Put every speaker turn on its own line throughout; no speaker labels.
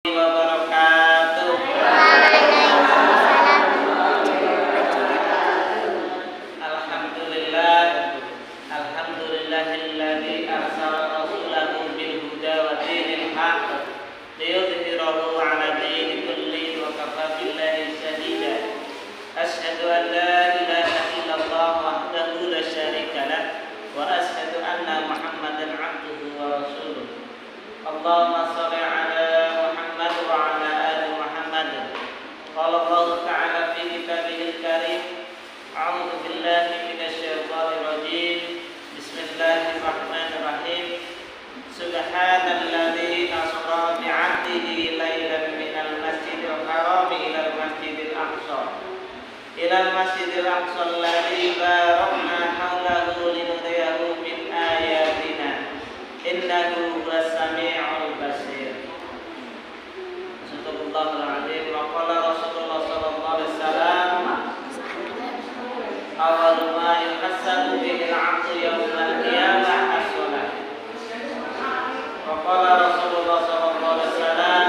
wabarakatuh. Alhamdulillah, alhamdulillahilladzi arsala rasulahu bil huda wa dinil haqq liyudhhirahu 'ala dini kulli wa kafa billahi shahida. Asyhadu an la ilaha illallah wahdahu la syarika lah wa asyhadu anna Muhammadan 'abduhu wa rasuluh. Allahumma shalli 'ala Muhammad wa 'ala ali Muhammad. Qala Allah ta'ala fi kitabihil karim. A'udzu billahi minasy syaithanir rajim. Bismillahirrahmanirrahim. Subhanalladzi asra bi 'abdihi lailan minal masjidil haram ilal masjidil aqsa. Ilal masjidil aqsa alladzi barakna haulahu linuriyahu min ayatina. Innahu huwas sami'ul basir. Subhanallahul azim. Wa qala Rasulullah sallallahu alaihi wasallam, awwalu ma yuhassabu bihi al-'abdu yawmal qiyamah as-shalah. Wa qala Rasulullah sallallahu alaihi wasallam,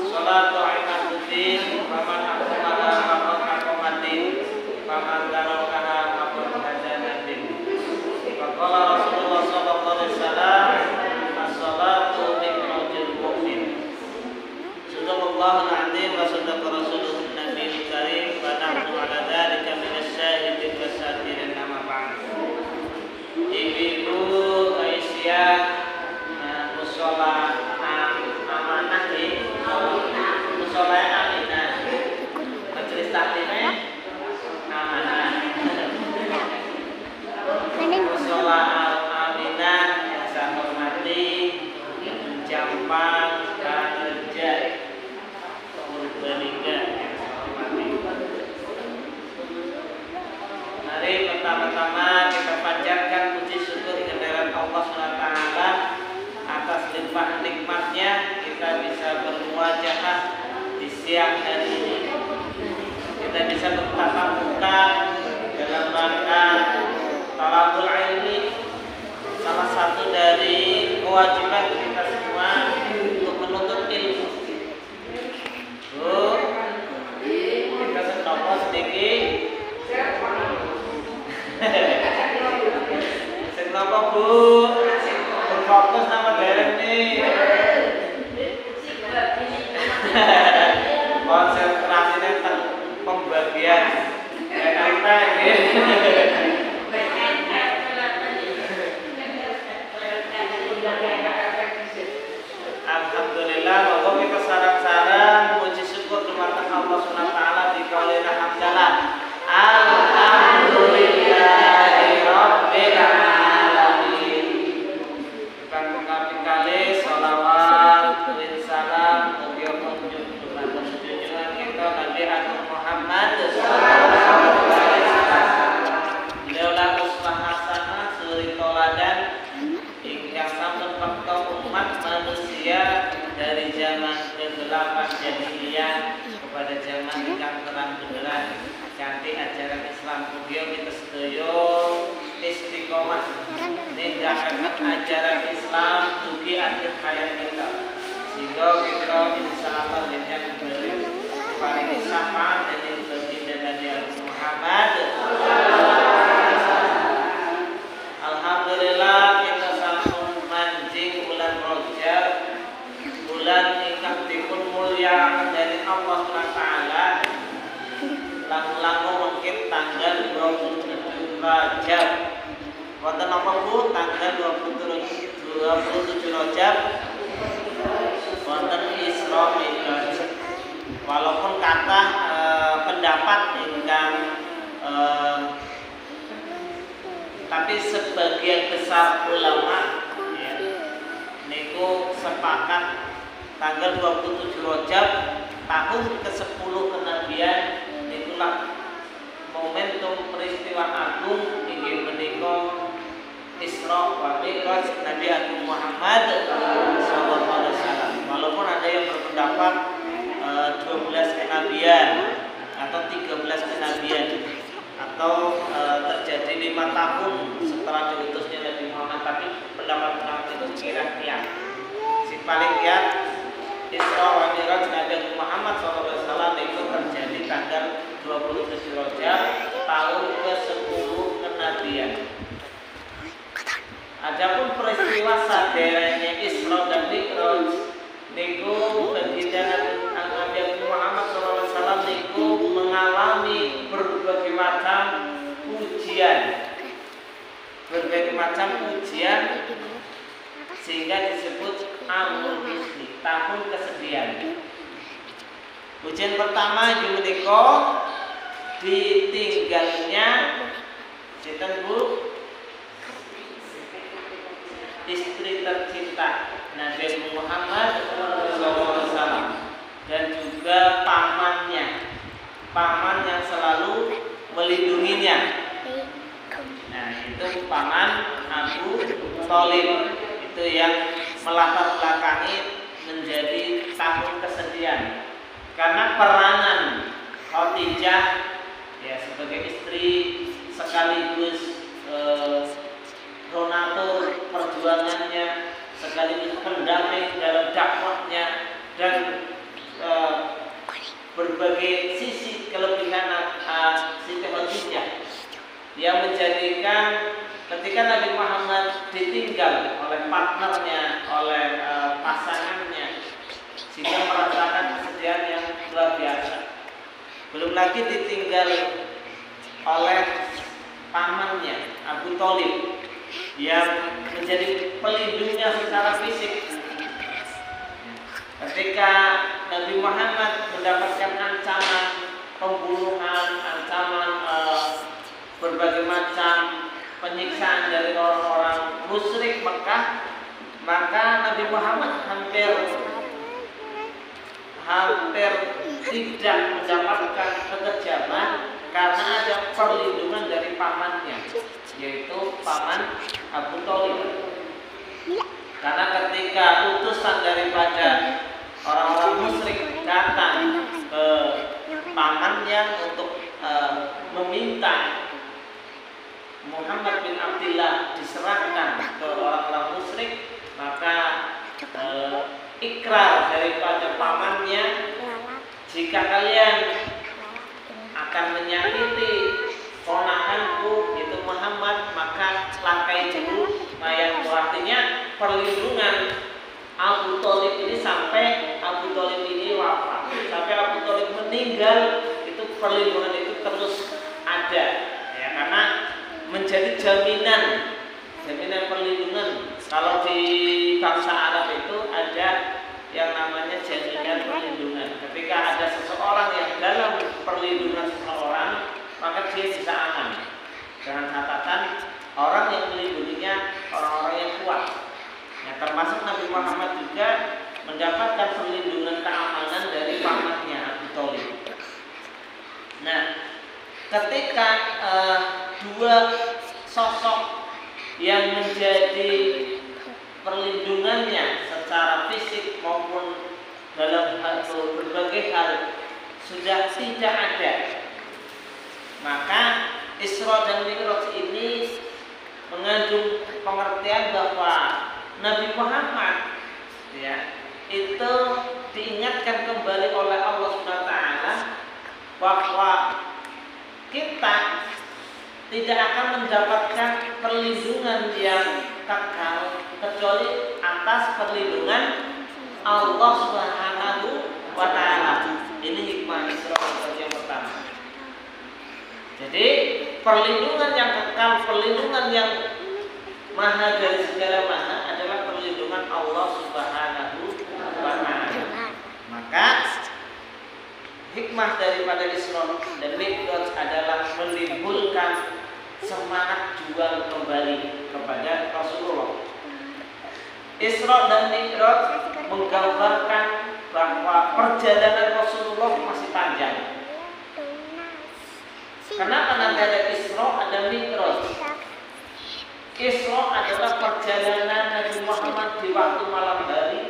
as-salatu 'imaduddin, faman aqamaha faqad aqamaddin, faman tarakaha faqad hadanaddin. Wa qala Rasulullah sallallahu alaihi wasallam, as-salatu mi'rajul mu'min. Subhanallahul azim wa sadaqa rasuluhun nabiyil karim wa nahnu 'ala dzalika minasy syahidin wasyakirina ma ba'd. Ibu-ibu Aisyah mushola amanah nih, mushola Aminah, majelis taklimnya amanah, mushola Aminah yang saya hormati, Jampang Kerja Purbalingga yang saya hormati. Mari pertama-tama kita panjatkan puji syukur kehadirat Allah SWT atas limpah nikmatnya kita bisa bermuajahah di siang hari ini. Kita bisa bertatap muka dalam rangka talabul ilmi, salah satu dari kewajiban kita semua untuk menuntut ilmu. Kita senopo sedikit. Senopo Bu, berfokus sama derek nih. Konsentrasinya tentang pembagian RT gitu. Alhamdulillah, bahwa kita sarang-sarang puji syukur kepada Allah SWT di kaulina hamdalah. Alhamdulillahi rabbil alamin. Kang kali sholawat wa salam mugi dumateng junjungan kita Nabi Agung Muhammad sallallahu alaihi wasallam. Beliaulah uswah hasanah suri toladan ingkang sampun fakta umat manusia dari zaman ke-8 jahiliyah kepada zaman ingkang terang benderang kanthi ajaran Islam. Mugia kita sedaya istiqomah nindakaken ajaran Islam dugi akhir hayat kita, sehingga kita insyaallah dengan paling syafaat dari baginda Nabi Muhammad. Alhamdulillah kita sampun manjing bulan Rajab, bulan ingkang dipun mulyakaken dari Allah SWT. Langkung mungkin tanggal 27 Rajab. Wonten napa Bu tanggal 27 Rajab? Wonten Isra Mi'raj. Walaupun kata pendapat ingkang tapi sebagian besar ulama ya, niku sepakat tanggal 27 Rajab tahun ke-10 kenabian itulah momentum peristiwa agung inggih menika Isra wa Mi'raj Nabi Agung Muhammad sallallahu alaihi wasallam. Walaupun ada yang berpendapat 12 kenabian atau 13 kenabian atau terjadi 5 tahun setelah diutusnya Nabi Muhammad, tapi pendapat-pendapat itu kira-kira si paling kiat Isra wa Mi'raj Nabi Muhammad SAW itu terjadi tanggal 27 Rajab tahun ke-10 kenabian. Adapun peristiwa saderenge Isra dan Mi'raj niku baginda Nabi Muhammad SAW niku mengalami berbagai macam ujian, sehingga disebut Amul Hisni, tahun kesedihan. Ujian pertama menika ditinggalnya sinten Bu? Istri tercinta Nabi Muhammad SAW dan juga paman yang selalu melindunginya. Nah, itu paman Abu Thalib, itu yang melatar belakangi menjadi tahun kesedihan karena peranan Khadijah ya sebagai istri sekaligus donatur perjuangannya, sekaligus pendamping dalam dakwahnya dan berbagai sisi kelebihan Siti Khadijah yang menjadikan ketika Nabi Muhammad ditinggal oleh partnernya, oleh pasangannya, sehingga merasakan kesedihan yang luar biasa. Belum lagi ditinggal oleh pamannya Abu Thalib yang menjadi pelindungnya secara fisik. Ketika Nabi Muhammad mendapatkan ancaman pembunuhan, ancaman berbagai macam penyiksaan dari orang-orang musyrik Mekah, maka Nabi Muhammad hampir tidak mendapatkan kekejaman karena ada perlindungan dari pamannya, yaitu paman Abu Thalib. Karena ketika utusan daripada orang-orang musyrik datang ke pamannya untuk meminta Muhammad bin Abdullah diserahkan ke orang-orang musyrik, maka ikrar daripada pamannya, jika kalian akan menyakiti ponakanku yaitu Muhammad, maka langkai dulu mayatku. Artinya perlindungan Abu Thalib ini sampai Abu Thalib ini wafat, sampai Abu Thalib meninggal, itu perlindungan itu terus ada ya, karena menjadi jaminan perlindungan. Kalau di bangsa Arab itu ada yang namanya jaminan perlindungan. Ketika ada seseorang yang dalam perlindungan seseorang, maka dia bisa aman. Dengan catatan orang yang melindunginya orang-orang yang kuat. Nah, termasuk Nabi Muhammad juga mendapatkan perlindungan keamanan dari pamannya Abu Thalib. Nah, ketika dua sosok yang menjadi perlindungannya secara fisik maupun dalam berbagai hal sudah tidak ada, maka Isra dan Mi'raj ini mengandung pengertian bahwa Nabi Muhammad ya itu diingatkan kembali oleh Allah Subhanahu wa taala bahwa kita tidak akan mendapatkan perlindungan yang kekal kecuali atas perlindungan Allah Subhanahu wa taala. Ini hikmah Isra yang pertama. Jadi perlindungan yang kekal, perlindungan yang maha dari segala maha adalah perlindungan Allah Subhanahu wa taala. Maka hikmah daripada Isra dan Mi'raj adalah menimbulkan semangat juang kembali kepada Rasulullah. Isra dan Mi'raj menggambarkan bahwa perjalanan Rasulullah masih panjang. Kenapa nanti ada Isra, ada Mi'raj? Isra adalah perjalanan Nabi Muhammad di waktu malam hari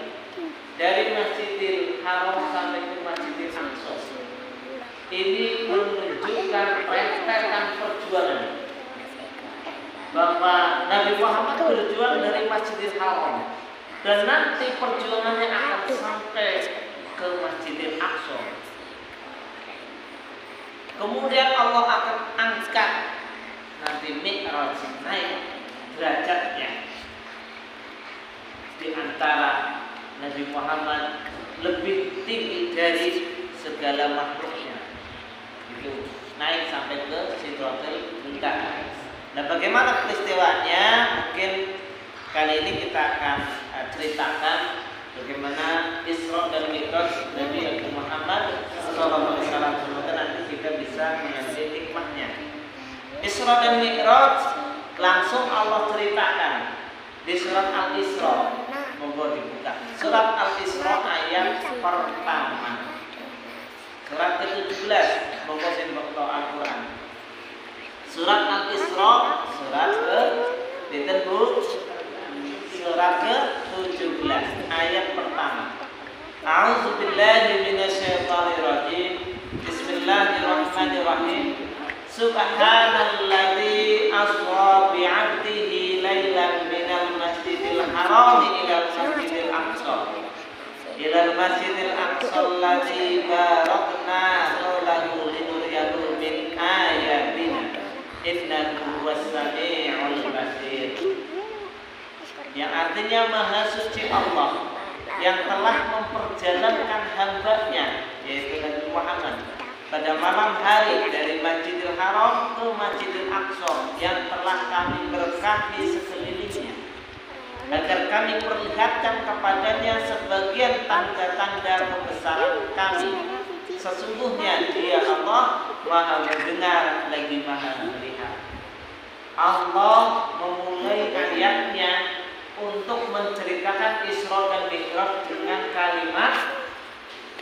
dari Masjidil Haram sampai ke Masjidil Aqsa. Ini menunjukkan rentetan perjuangan bahwa Nabi Muhammad berjuang dari Masjidil Haram dan nanti perjuangannya akan sampai Kemudian Allah akan angkat nanti Mi'raj, naik derajatnya di antara Nabi Muhammad lebih tinggi dari segala makhluknya. Itu naik sampai ke Sidratul Muntaha. Nah, bagaimana peristiwanya? Mungkin kali ini kita akan ceritakan bagaimana Isra dan Mi'raj Nabi Muhammad SAW. Semoga nanti kita bisa mengambil hikmahnya. Isra dan Mi'raj langsung Allah ceritakan di surat Al-Isra. Monggo dibuka. Surat Al-Isra ayat pertama. Surat ke-17. Monggo sing buka Al-Qur'an. Surat Al-Isra surat surat ke-17 ayat pertama. A'udzubillahi minasyaitonirrajim. Bismillahirrahmanirrahim. Subhanalladzi asra bi'abdihi lailan minal masjidil haram ilal masjidil aqsa. Ilal masjidil aqsa alladzi barakna lahu linuriyahu min ayatina. Innahu was-sami'ul basir. Yang artinya Maha Suci Allah yang telah memperjalankan hamba-Nya, yaitu Nabi Muhammad, pada malam hari dari Masjidil Haram ke Masjidil Aqsa yang telah kami berkahi sekelilingnya, agar kami perlihatkan kepadanya sebagian tanda-tanda kebesaran kami. Sesungguhnya Dia Allah Maha mendengar lagi Maha melihat. Allah memulai ayatnya untuk menceritakan Isra dan Mi'raj dengan kalimat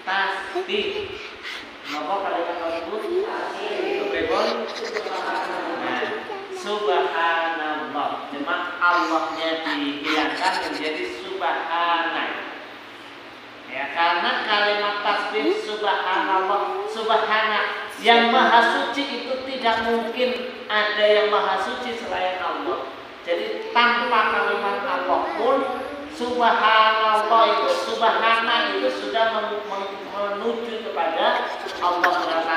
tasbih. Napa kalimat tersebut? Subhanallah. Cuma Allahnya dihilangkan menjadi subhana. Ya, karena kalimat tasbih subhanallah, subhana, yang maha suci itu tidak mungkin ada yang maha suci selain Allah. Jadi tanpa kalimat Allah pun subhanallah itu, subhana itu sudah menuju kepada Allah SWT.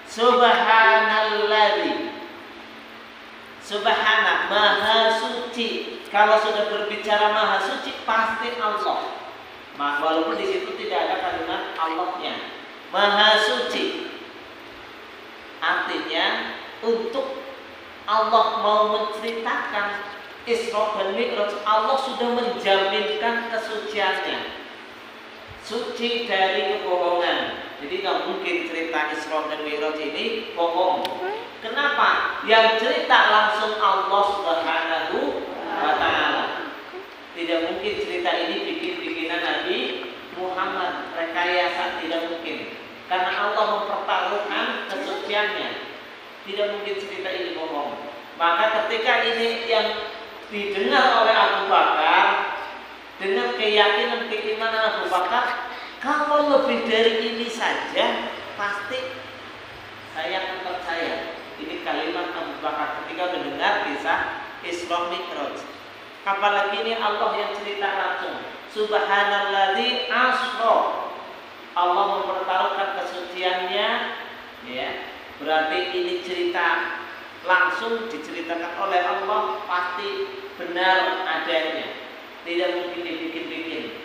Subhanalladzi, subhana, maha suci. Kalau sudah berbicara maha suci pasti Allah. Walaupun di situ tidak ada kalimat Allahnya. Maha suci artinya untuk Allah mau menceritakan Isra dan Mi'raj, Allah sudah menjaminkan kesuciannya, suci dari kebohongan. Jadi nggak mungkin cerita Isra dan Mi'raj ini bohong. Kenapa? Yang cerita langsung Allah Subhanahu wa Ta'ala. Tidak mungkin cerita ini bikin-bikinan Nabi Muhammad, rekayasa, tidak mungkin. Karena Allah mempertaruhkan kesuciannya. Tidak mungkin cerita ini bohong. Maka ketika ini yang didengar oleh Abu Bakar dengan keyakinan keimanan Abu Bakar, kalau lebih dari ini saja pasti saya akan percaya. Ini kalimat Abu Bakar ketika mendengar kisah Isra Mi'raj. Apalagi ini Allah yang cerita langsung. Subhanalladzi asra. Allah mempertaruhkan kesuciannya, ya. Berarti ini cerita langsung diceritakan oleh Allah, pasti benar adanya. Tidak mungkin dibikin-bikin,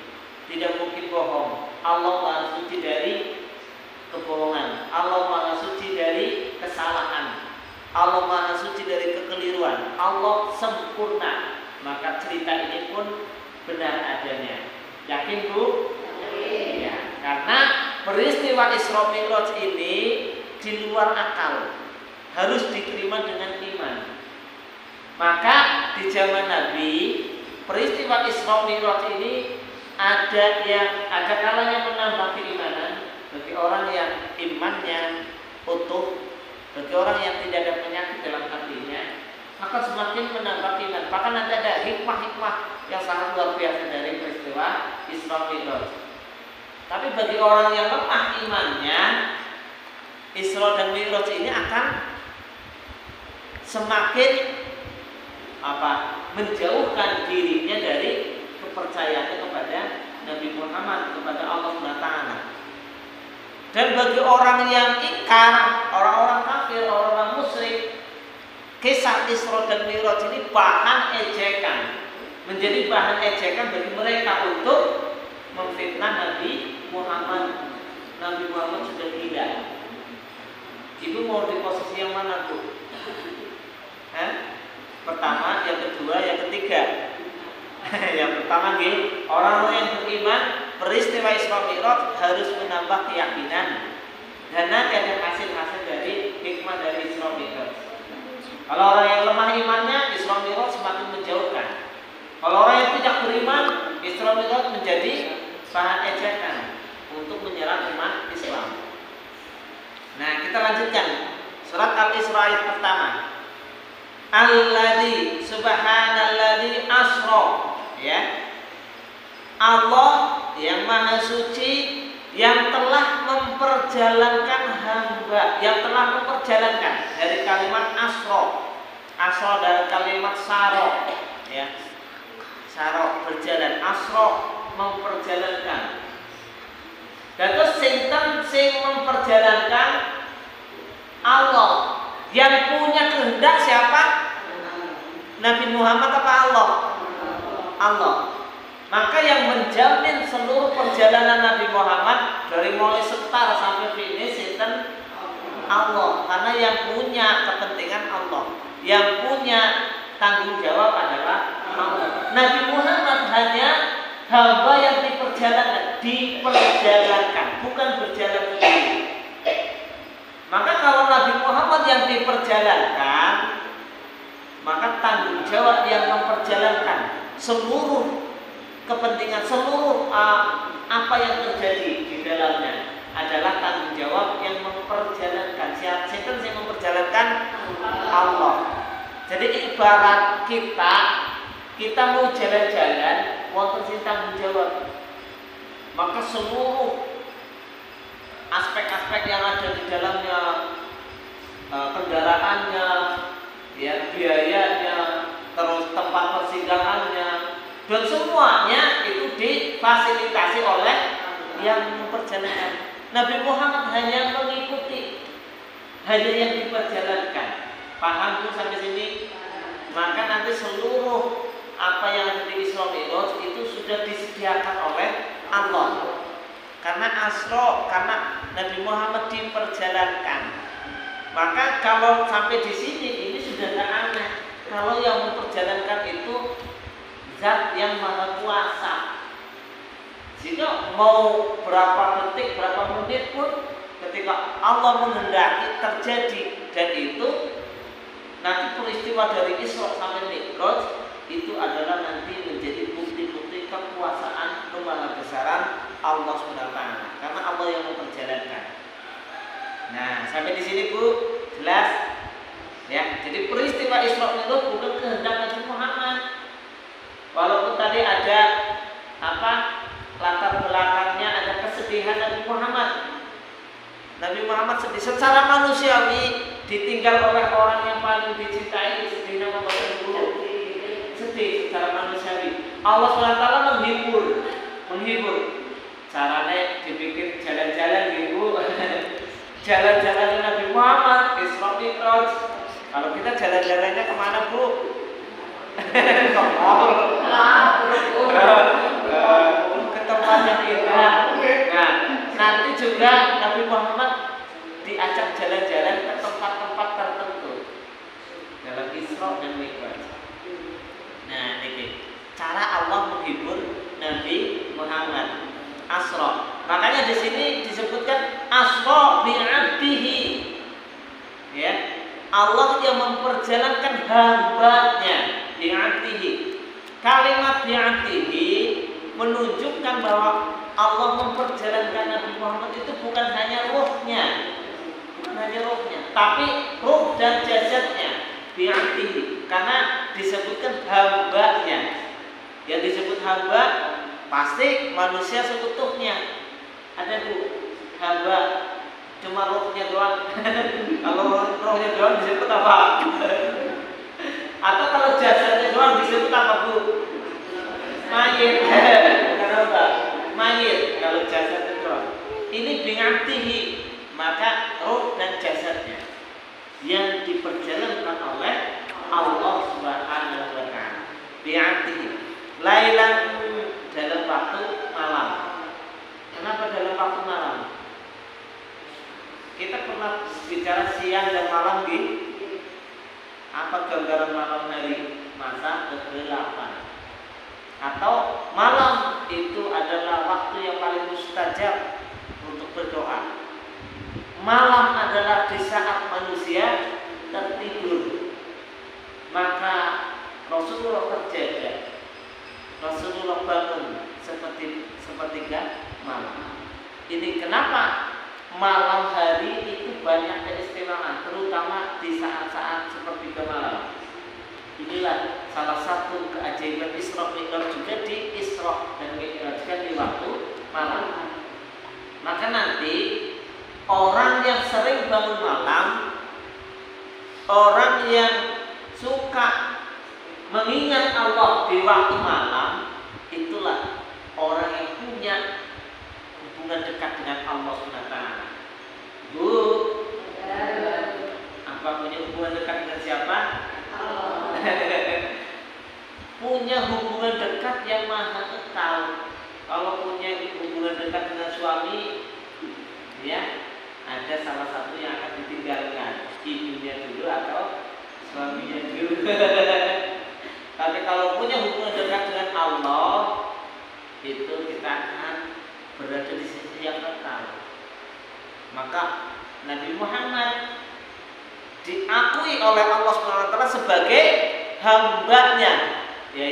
tidak mungkin bohong. Allah Maha Suci dari kebohongan, Allah Maha Suci dari kesalahan, Allah Maha Suci dari kekeliruan. Allah sempurna, maka cerita ini pun benar adanya. Yakin, Bu? Ya, karena peristiwa Isra Mi'raj ini di luar akal, harus diterima dengan iman. Maka di zaman Nabi, peristiwa Isra Mi'raj ini ada kalanya menambah keimanan bagi orang yang imannya utuh, bagi orang yang tidak ada penyakit dalam hatinya, maka semakin menambah iman. Bahkan nanti ada hikmah-hikmah yang sangat luar biasa dari peristiwa Isra Mi'raj. Tapi bagi orang yang lemah imannya, Isra dan Mi'raj ini akan semakin menjauhkan dirinya dari kepercayaannya kepada Nabi Muhammad, kepada Allah SWT. Dan bagi orang yang ingkar, orang-orang kafir, orang-orang musyrik, kisah Isra dan Mi'raj ini bahan ejekan, menjadi bahan ejekan bagi mereka untuk memfitnah Nabi Muhammad. Nabi Muhammad sudah gila. Ibu mau di posisi yang mana, Bu? Pertama, yang kedua, yang ketiga. Yang pertama nih, orang-orang yang beriman peristiwa Isra Mi'raj harus menambah keyakinan dan nanti ada hasil-hasil dari hikmah dari Isra Mi'raj. Kalau orang yang lemah imannya, Isra Mi'raj semakin menjauhkan. Kalau orang yang tidak beriman, Isra Mi'raj menjadi bahan ejekan untuk menyerang umat Islam. Nah, kita lanjutkan surat Al-Isra ayat pertama. Alladzi subhanalladzi asra, ya. Allah yang maha suci yang telah memperjalankan hamba, yang telah memperjalankan dari kalimat asra. Asra dari kalimat saro, ya. Saro berjalan, asra memperjalankan. Dan terus sinten sing memperjalankan? Allah. Yang punya kehendak siapa? Nabi Muhammad apa Allah? Allah. Maka yang menjamin seluruh perjalanan Nabi Muhammad dari mulai start sampai finish sinten? Allah. Karena yang punya kepentingan Allah, yang punya tanggung jawab adalah Allah. Nabi Muhammad hanya hamba yang diperjalankan, bukan berjalan sendiri. Maka kalau Nabi Muhammad yang diperjalankan, maka tanggung jawab yang memperjalankan seluruh kepentingan, seluruh apa yang terjadi di dalamnya adalah tanggung jawab yang memperjalankan. Siapa yang memperjalankan? Allah. Jadi ibarat kita mau jalan-jalan, wonten sing tanggung jawab. Maka seluruh aspek-aspek yang ada di dalamnya, kendaraannya, ya, biayanya, terus tempat persinggahannya, dan semuanya itu difasilitasi oleh yang memperjalankan. Nabi Muhammad hanya mengikuti, hanya yang diperjalankan. Paham tuh sampai sini? Maka nanti seluruh apa yang ada di Isra Mi'raj itu sudah disediakan oleh Allah. Karena karena Nabi Muhammad diperjalankan. Maka kalau sampai di sini ini sudah tidak aneh. Kalau yang memperjalankan itu Zat yang Maha Kuasa. Jika mau berapa detik, berapa menit pun ketika Allah menghendaki terjadi, dan itu nanti peristiwa dari Isra sampai Mi'raj itu adalah nanti menjadi bukti-bukti kekuasaan kemahabesaran Allah SWT, karena Allah yang memperjalankan. Nah, sampai di sini Bu, jelas ya. Jadi peristiwa Isra Mi'raj bukan kehendak Nabi Muhammad. Walaupun tadi ada latar belakangnya, ada kesedihan Nabi Muhammad. Nabi Muhammad sedih secara manusiawi, ditinggal oleh orang yang paling dicintai, sedihnya membuat buruk. Sedih secara manusiawi. Allah SWT menghibur. Caranya dibikin jalan-jalan gitu. Jalan-jalan Nabi Muhammad Isra Mi'raj. Kalau kita jalan-jalannya kemana, Bu? Ke tempat yang indah. Nah, nanti juga Nabi Muhammad diajak jalan-jalan ke tempat-tempat tertentu dalam Isra dan Mi'raj. Nah, ini cara Allah menghibur Nabi Muhammad. Asra. Makanya di sini disebutkan asra bi'abdihi. Ya. Allah yang memperjalankan hambanya bi'abdihi. Kalimat bi'abdihi menunjukkan bahwa Allah memperjalankan Nabi Muhammad itu bukan hanya ruhnya, tapi ruh dan jasadnya bi'abdihi, karena disebutkan hambanya. Yang disebut hamba pasti manusia seutuhnya. Ada Bu, hamba cuma rohnya doang. Kalau rohnya doang disebut apa? Atau kalau jasadnya doang disebut apa, Bu? Mayit. Kenapa? Mayit kalau jasadnya doang. ini bi'abdihi, maka roh dan jasadnya yang diperjalankan oleh Allah Subhanahu wa taala. Bi'abdihi lailan, dalam waktu malam. Kenapa dalam waktu malam? Kita pernah bicara siang dan malam di apa gambaran malam hari? Masa kegelapan. Atau malam itu adalah waktu yang paling mustajab untuk berdoa. Malam adalah di saat manusia tertidur. Maka Rasulullah terjaga, Rasulullah bangun sepertiga malam. Ini kenapa malam hari itu banyak keistimewaan, terutama di saat-saat sepertiga malam. Inilah salah satu keajaiban Isra Mi'raj, juga di Isra dan Mi'raj di waktu malam. Maka nanti orang yang sering bangun malam, orang yang suka mengingat Allah di waktu malam, itulah orang yang punya hubungan dekat dengan Allah SWT. Bu, apa punya hubungan dekat dengan siapa? Allah. Punya hubungan dekat yang maha tahu. Kalau punya hubungan dekat dengan suami, ya ada salah satu yang akan ditinggalkan, ibunya dulu atau suaminya dulu. Tapi kalau punya hubungan dekat dengan Allah, itu kita akan berada di sisi yang kekal. Maka Nabi Muhammad diakui oleh Allah SWT sebagai hambanya. Ya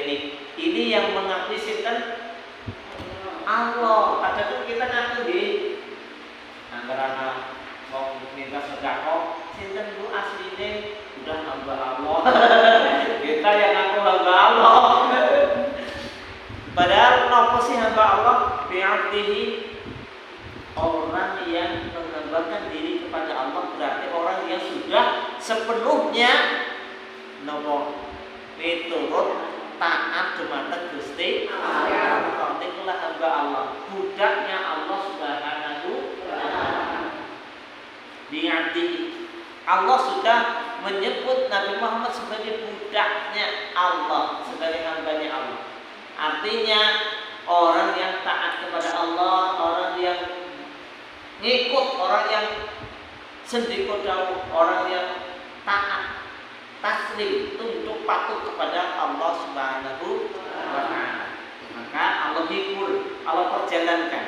ini yang mengakui sinten Allah. Padahal kita ngaku antara mau minta sedekah, sinten itu aslinya udah hamba Allah. Kita yang ngaku hamba Allah. Padahal nopo sih hamba Allah? Bi'abdihi, orang yang menghambakan diri kepada Allah, berarti orang yang sudah sepenuhnya nopo miturut taat dumateng Gusti Allah. Itulah hamba Allah, budaknya Allah Subhanahu wa taala. Bi'abdihi, Allah sudah menyebut Nabi Muhammad sebagai budaknya Allah, sebagai hambanya Allah. Artinya orang yang taat kepada Allah, orang yang ngikut, orang yang sendiko jauh, orang yang taat, taslim, tunduk patuh kepada Allah Subhanahu wa taala. Maka Allah hibur, Allah perjalankan.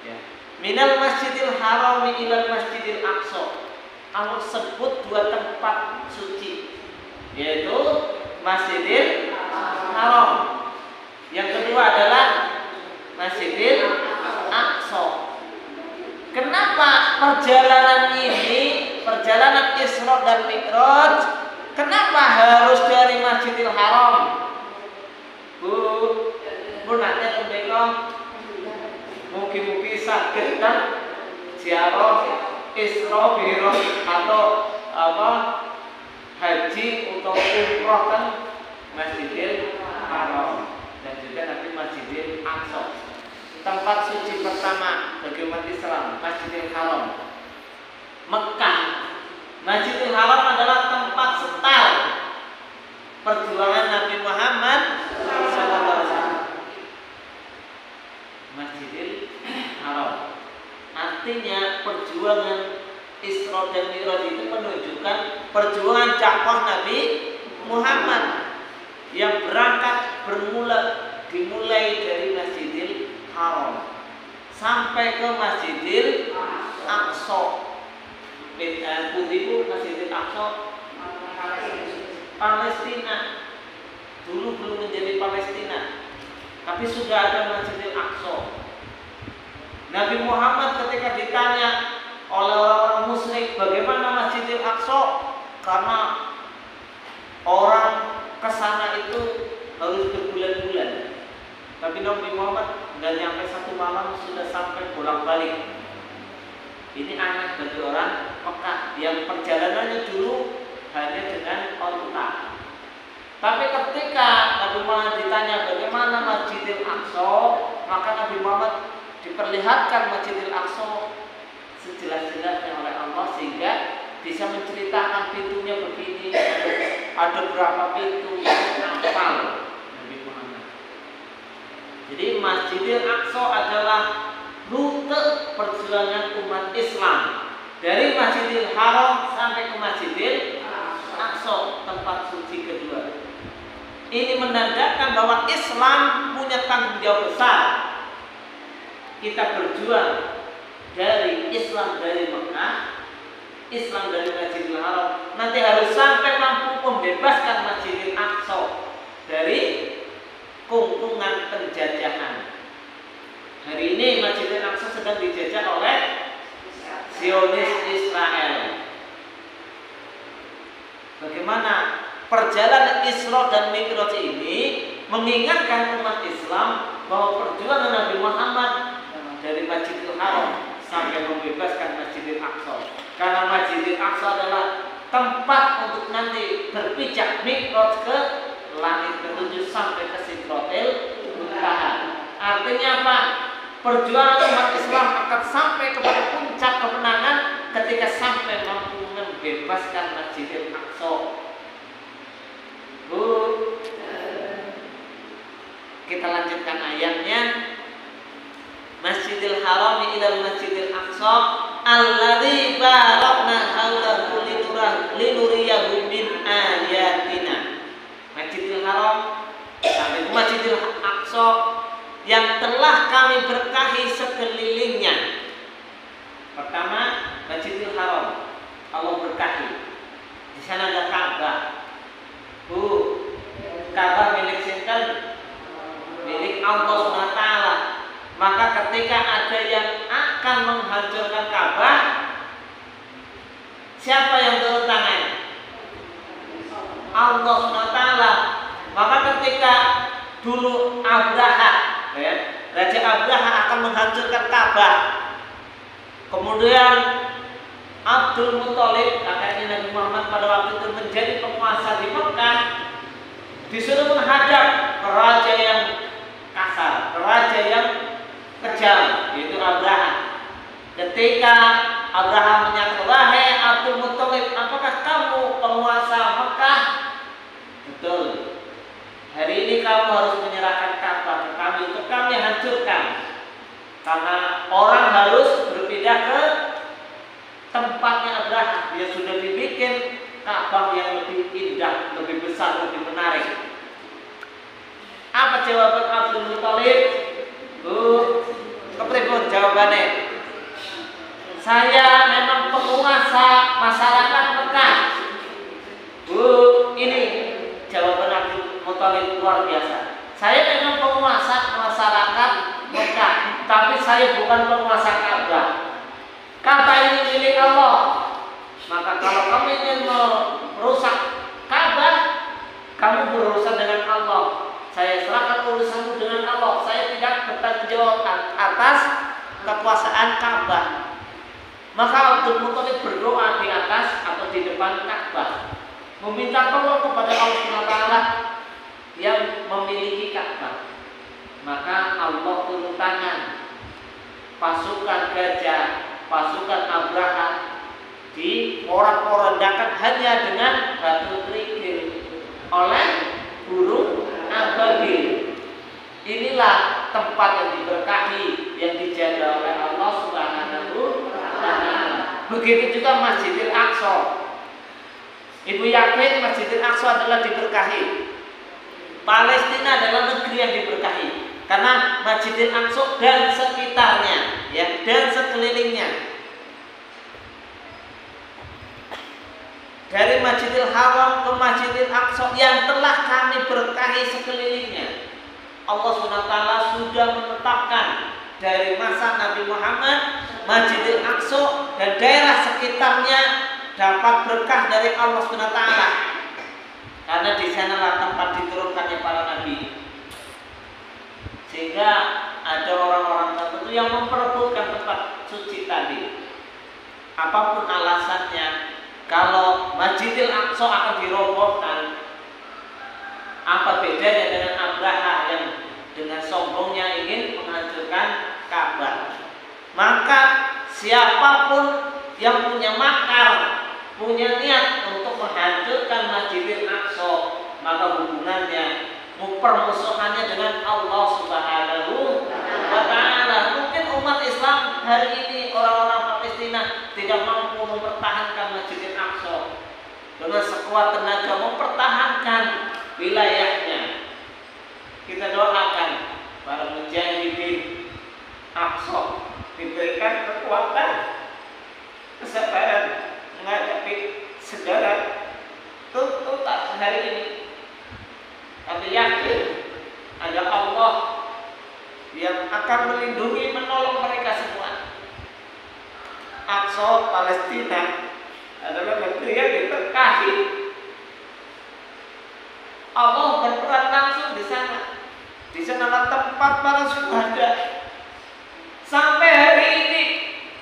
Ya. Minal Masjidil Haram ilal Masjidil Aqsa. Allah sebut dua tempat suci, yaitu Masjidil Haram. Yang kedua adalah Masjidil Aqsa. Kenapa perjalanan ini, perjalanan Isra dan Mi'raj, kenapa harus dari Masjidil Haram? Bu nanti tembengong, mungkin sakit kan ziarah Isra Mi'raj atau apa haji atau umroh kan Masjidil Haram. Dan juga nanti Masjidil Aqsa, tempat suci pertama bagi umat Islam, Masjidil Haram. Mekah, Masjidil Haram adalah tempat setar perjuangan Nabi Muhammad SAW. Masjidil Haram artinya perjuangan Isra dan Mi'raj itu menunjukkan perjuangan dakwah Nabi Muhammad yang dimulai dari Masjidil Haram sampai ke Masjidil Aqsa. Pundi Masjidil Aqsa? Palestina. Dulu belum menjadi Palestina, tapi sudah ada Masjidil Aqsa. Nabi Muhammad ketika ditanya oleh orang-orang musyrik bagaimana Masjidil Aqsa, karena orang kesana itu harus berbulan-bulan, tapi Nabi Muhammad nggak nyampe satu malam sudah sampai bolak-balik. Ini aneh bagi orang Mekah yang perjalanannya dulu hanya dengan onta. Tapi ketika Nabi Muhammad ditanya bagaimana Masjidil Aqsa, maka Nabi Muhammad diperlihatkan Masjidil Aqsa sejelas-jelasnya oleh Allah sehingga bisa menceritakan pintunya begini, ada berapa pintu, hafal Nabi Muhammad. Jadi Masjidil Aqsa adalah rute perjuangan umat Islam dari Masjidil Haram sampai ke Masjidil Aqsa, tempat suci kedua. Ini menandakan bahwa Islam punya tanggung jawab besar. Kita berjuang dari Islam dari Mekah, Islam dari Masjidil Haram, nanti harus sampai mampu membebaskan Masjidil Aqsa dari kungkungan penjajahan. Hari ini Masjidil Aqsa sedang dijajah oleh Zionis Israel. Bagaimana perjalanan Isra dan Mi'raj ini mengingatkan umat Islam bahwa perjuangan Nabi Muhammad dari Masjidil Haram sampai membebaskan Masjidil Aqsa. Karena Masjidil Aqsa adalah tempat untuk nanti berpijak Mi'raj ke langit ketujuh sampai ke Sidratil Muntaha. Artinya apa? Perjuangan umat Islam akan sampai kepada puncak kemenangan ketika sampai mampu membebaskan Masjidil Aqsa. Bu, kita lanjutkan ayatnya. Masjidil Haram ilal Masjidil Aqsa alladzi barakna haulahu linuriyahu min ayatina. Masjidil Haram sampai Masjidil Aqsa yang telah kami berkahi sekelilingnya. Pertama, Masjidil Haram Allah berkahi. Di sana ada Ka'bah. Bu, Ka'bah milik sinten? Milik Allah SWT. Maka ketika ada yang akan menghancurkan Ka'bah, siapa yang turun tangan? Allah SWT. Maka ketika dulu Abraha, Raja Abraha akan menghancurkan Ka'bah, kemudian Abdul Muthalib, kakaknya Nabi Muhammad pada waktu itu menjadi penguasa di Mekah, disuruh menghadap raja yang kasar, raja yang kejam, yaitu Abraha. Ketika Abraha menyatakan, wahai Abdul Muthalib, apakah kamu penguasa Mekah? Betul. Hari ini kamu harus menyerahkan Ka'bah ke kami untuk kami hancurkan. Karena orang harus berpindah ke tempatnya Abraha. Dia sudah dibikin Ka'bah yang lebih indah, lebih besar, lebih menarik. Apa jawaban Abdul Muthalib? Kepripun jawabannya? Saya memang penguasa masyarakat Mekah. Ini jawaban Abdul Muthalib luar biasa. Saya memang penguasa masyarakat Mekah, tapi saya bukan penguasa Ka'bah. Ka'bah ini milik Allah. Maka kalau kamu ingin merusak Ka'bah, kamu berurusan dengan Allah. Saya serahkan urusanmu dengan Allah. Saya tidak bertanggung jawab atas kekuasaan Ka'bah. Maka Abdul Muthalib berdoa di atas atau di depan Ka'bah, meminta tolong kepada Allah SWT yang memiliki Ka'bah. Maka Allah turun tangan. Pasukan gajah, pasukan Abraha diporak-porandakan hanya dengan batu kerikil oleh burung ababil. Inilah tempat yang diberkahi, yang dijaga oleh Allah Subhanahu wa Ta'ala. Begitu juga Masjidil Aqsa. Ibu yakin Masjidil Aqsa adalah diberkahi. Palestina adalah negeri yang diberkahi karena Masjidil Aqsa dan sekitarnya, ya, dan sekelilingnya. Dari Masjidil Haram ke Masjidil Aqsa yang telah kami berkahi sekelilingnya. Allah SWT sudah menetapkan dari masa Nabi Muhammad Masjidil Aqsa dan daerah sekitarnya dapat berkah dari Allah SWT. Karena di sanalah tempat diturunkannya para nabi. Sehingga ada orang-orang tertentu yang memperebutkan tempat suci tadi. Apapun alasannya, kalau Masjidil Aqsa akan dirobohkan, apa bedanya dengan Abraha yang dengan sombongnya ingin menghancurkan Ka'bah. Maka siapapun yang punya makar, punya niat untuk menghancurkan Masjidil Aqsa, maka hubungannya, permusuhannya dengan Allah Subhanahu wa Ta'ala. Mungkin umat Islam hari ini, orang-orang Palestina tidak mampu mempertahankan Masjidil Aqsa dengan sekuat tenaga, mempertahankan wilayahnya. Kita doakan para mujahidin Aqsa diberikan kekuatan, kesabaran menghadapi segala tuntutan hari ini. Kami yakin ada Allah yang akan melindungi, menolong mereka semua. Aqsa Palestina adalah negeri yang diberkahi. Allah berperan langsung di sana. Di sanalah tempat para syuhada. Sampai hari ini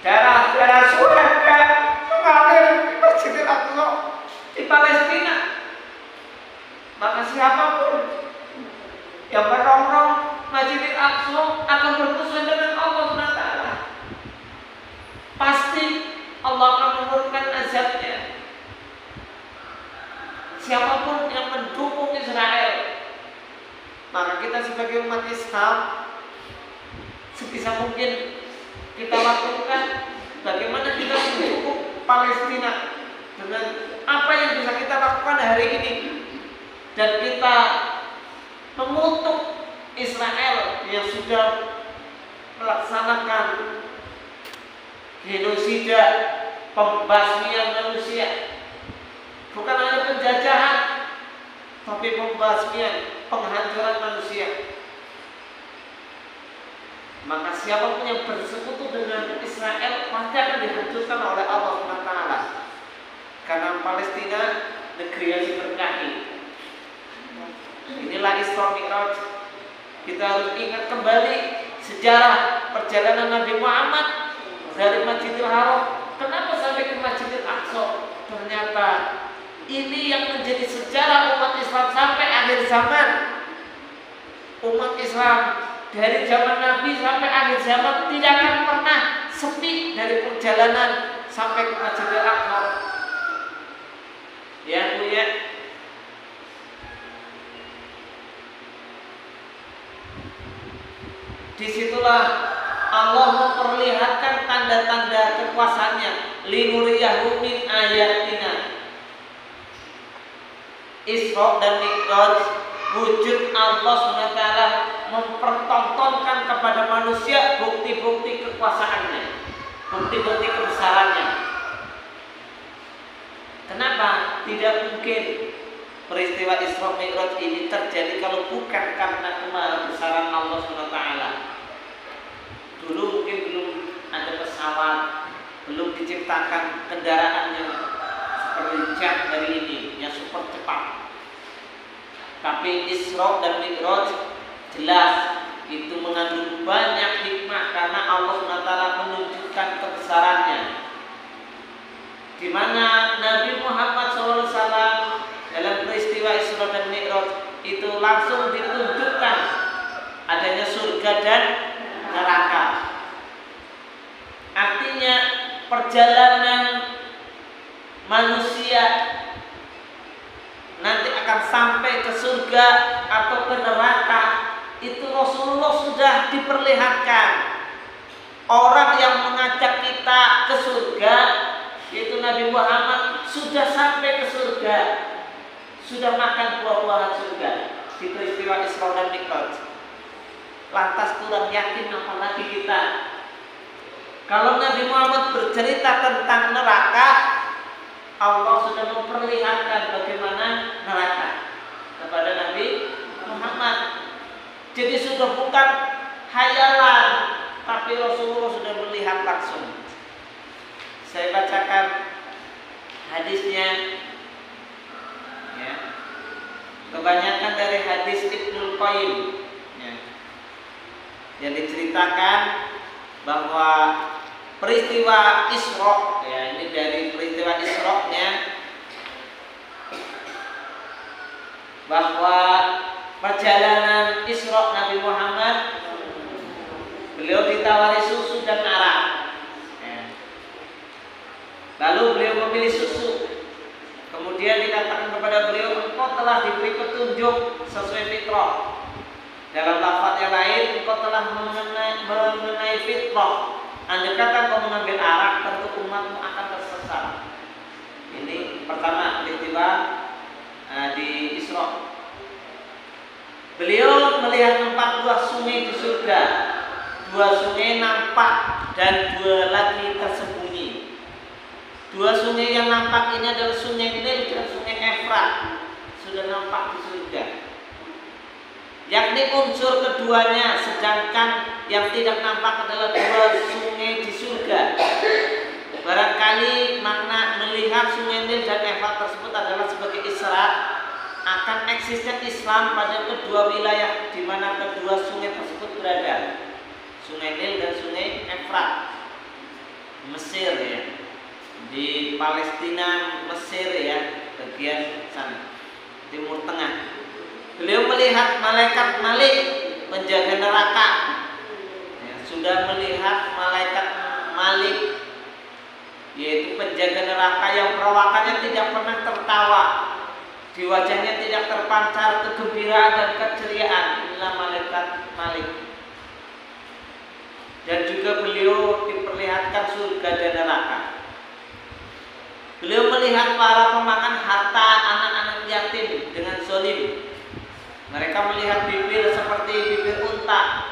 darah-darah syuhada mengalir di Masjidil Aqsa di Palestina. Maka siapapun yang merongrong Masjidil Aqsa akan bermusuhan dengan Allah SWT. Pasti Allah akan menurunkan azabnya. Siapapun yang mendukung Israel, maka kita sebagai umat Islam sebisa mungkin kita lakukan bagaimana kita mendukung Palestina dengan apa yang bisa kita lakukan hari ini, dan kita mengutuk Israel yang sudah melaksanakan genosida, pembasmian manusia. Bukan hanya penjajahan, tapi pembasmian, penghancuran manusia. Maka siapapun yang bersekutu dengan Israel pasti akan dihancurkan oleh Allah SWT. Karena Palestina negeri yang diberkahi. Inilah Isra Mi'raj. Kita harus ingat kembali sejarah perjalanan Nabi Muhammad dari Masjidil Haram. Kenapa sampai ke Masjidil Aqsa? Ternyata ini yang menjadi sejarah umat Islam sampai akhir zaman. Umat Islam dari zaman Nabi sampai akhir zaman tidak akan pernah sepi dari perjalanan sampai ke Masjidil Aqsa. Ya Bu ya. Disitulah Allah memperlihatkan tanda-tanda kekuasaannya. Linuriyahu min ayatina. Isra dan Mi'raj, wujud Allah SWT mempertontonkan kepada manusia bukti-bukti kekuasaannya, bukti-bukti kebesarannya. Kenapa? Tidak mungkin peristiwa Isra Mi'raj ini terjadi kalau bukan karena kemahabesaran Allah SWT. Dulu mungkin belum ada pesawat, belum diciptakan kendaraan yang seperti jet hari ini yang super cepat. Tapi Isra dan Mi'raj jelas itu mengandung banyak hikmah karena Allah SWT menunjukkan kebesarannya. Di mana Nabi Muhammad SAW dalam peristiwa Isra dan Mi'raj itu langsung ditunjukkan adanya surga dan neraka. Artinya perjalanan manusia nanti akan sampai ke surga atau ke neraka itu Rasulullah sudah diperlihatkan. Orang yang mengajak kita ke surga yaitu Nabi Muhammad sudah sampai ke surga, sudah makan buah-buahan surga di peristiwa Isra dan Mi'raj. Lantas kurang yakin apalagi kita. Kalau Nabi Muhammad bercerita tentang neraka, Allah sudah memperlihatkan bagaimana neraka kepada Nabi Muhammad. Jadi sudah bukan hayalan, tapi Rasulullah sudah melihat langsung. Saya bacakan hadisnya ya. Kebanyakan dari hadis Ibnul Qayyim ya, yang diceritakan bahwa peristiwa Isra ya, ini dari peristiwa Isra-nya, bahwa perjalanan Isra Nabi Muhammad, beliau ditawari Lalu beliau memilih susu. Kemudian dikatakan kepada beliau, engkau telah diberi petunjuk sesuai fitrah. Dalam lafaz yang lain, engkau telah mengenai fitrah. Andai kata kau mengambil arak, tentu umatmu akan tersesat. Ini pertama peristiwa di Isra. Beliau melihat 4 buah sungai di surga. 2 sungai nampak dan 2 lagi tersembunyi. 2 sungai yang nampak ini adalah sungai Nil dan sungai Efrat. Sudah nampak di surga. Yakni unsur keduanya, sedangkan yang tidak nampak adalah 2 sungai di surga. Barangkali makna melihat sungai Nil dan Efrat tersebut adalah sebagai isyarat akan eksisnya Islam pada kedua wilayah di mana kedua sungai tersebut berada. Sungai Nil dan sungai Efrat. Mesir ya. Di Palestina, Mesir ya, bagian sana, Timur Tengah. Beliau melihat malaikat Malik, penjaga neraka. Ya, sudah melihat malaikat Malik, yaitu penjaga neraka yang perawakannya tidak pernah tertawa, di wajahnya tidak terpancar kegembiraan dan keceriaan. Inilah malaikat Malik. Dan juga beliau diperlihatkan surga dan neraka. Beliau melihat para pemakan harta anak-anak yatim dengan zalim. Mereka melihat bibir seperti bibir unta.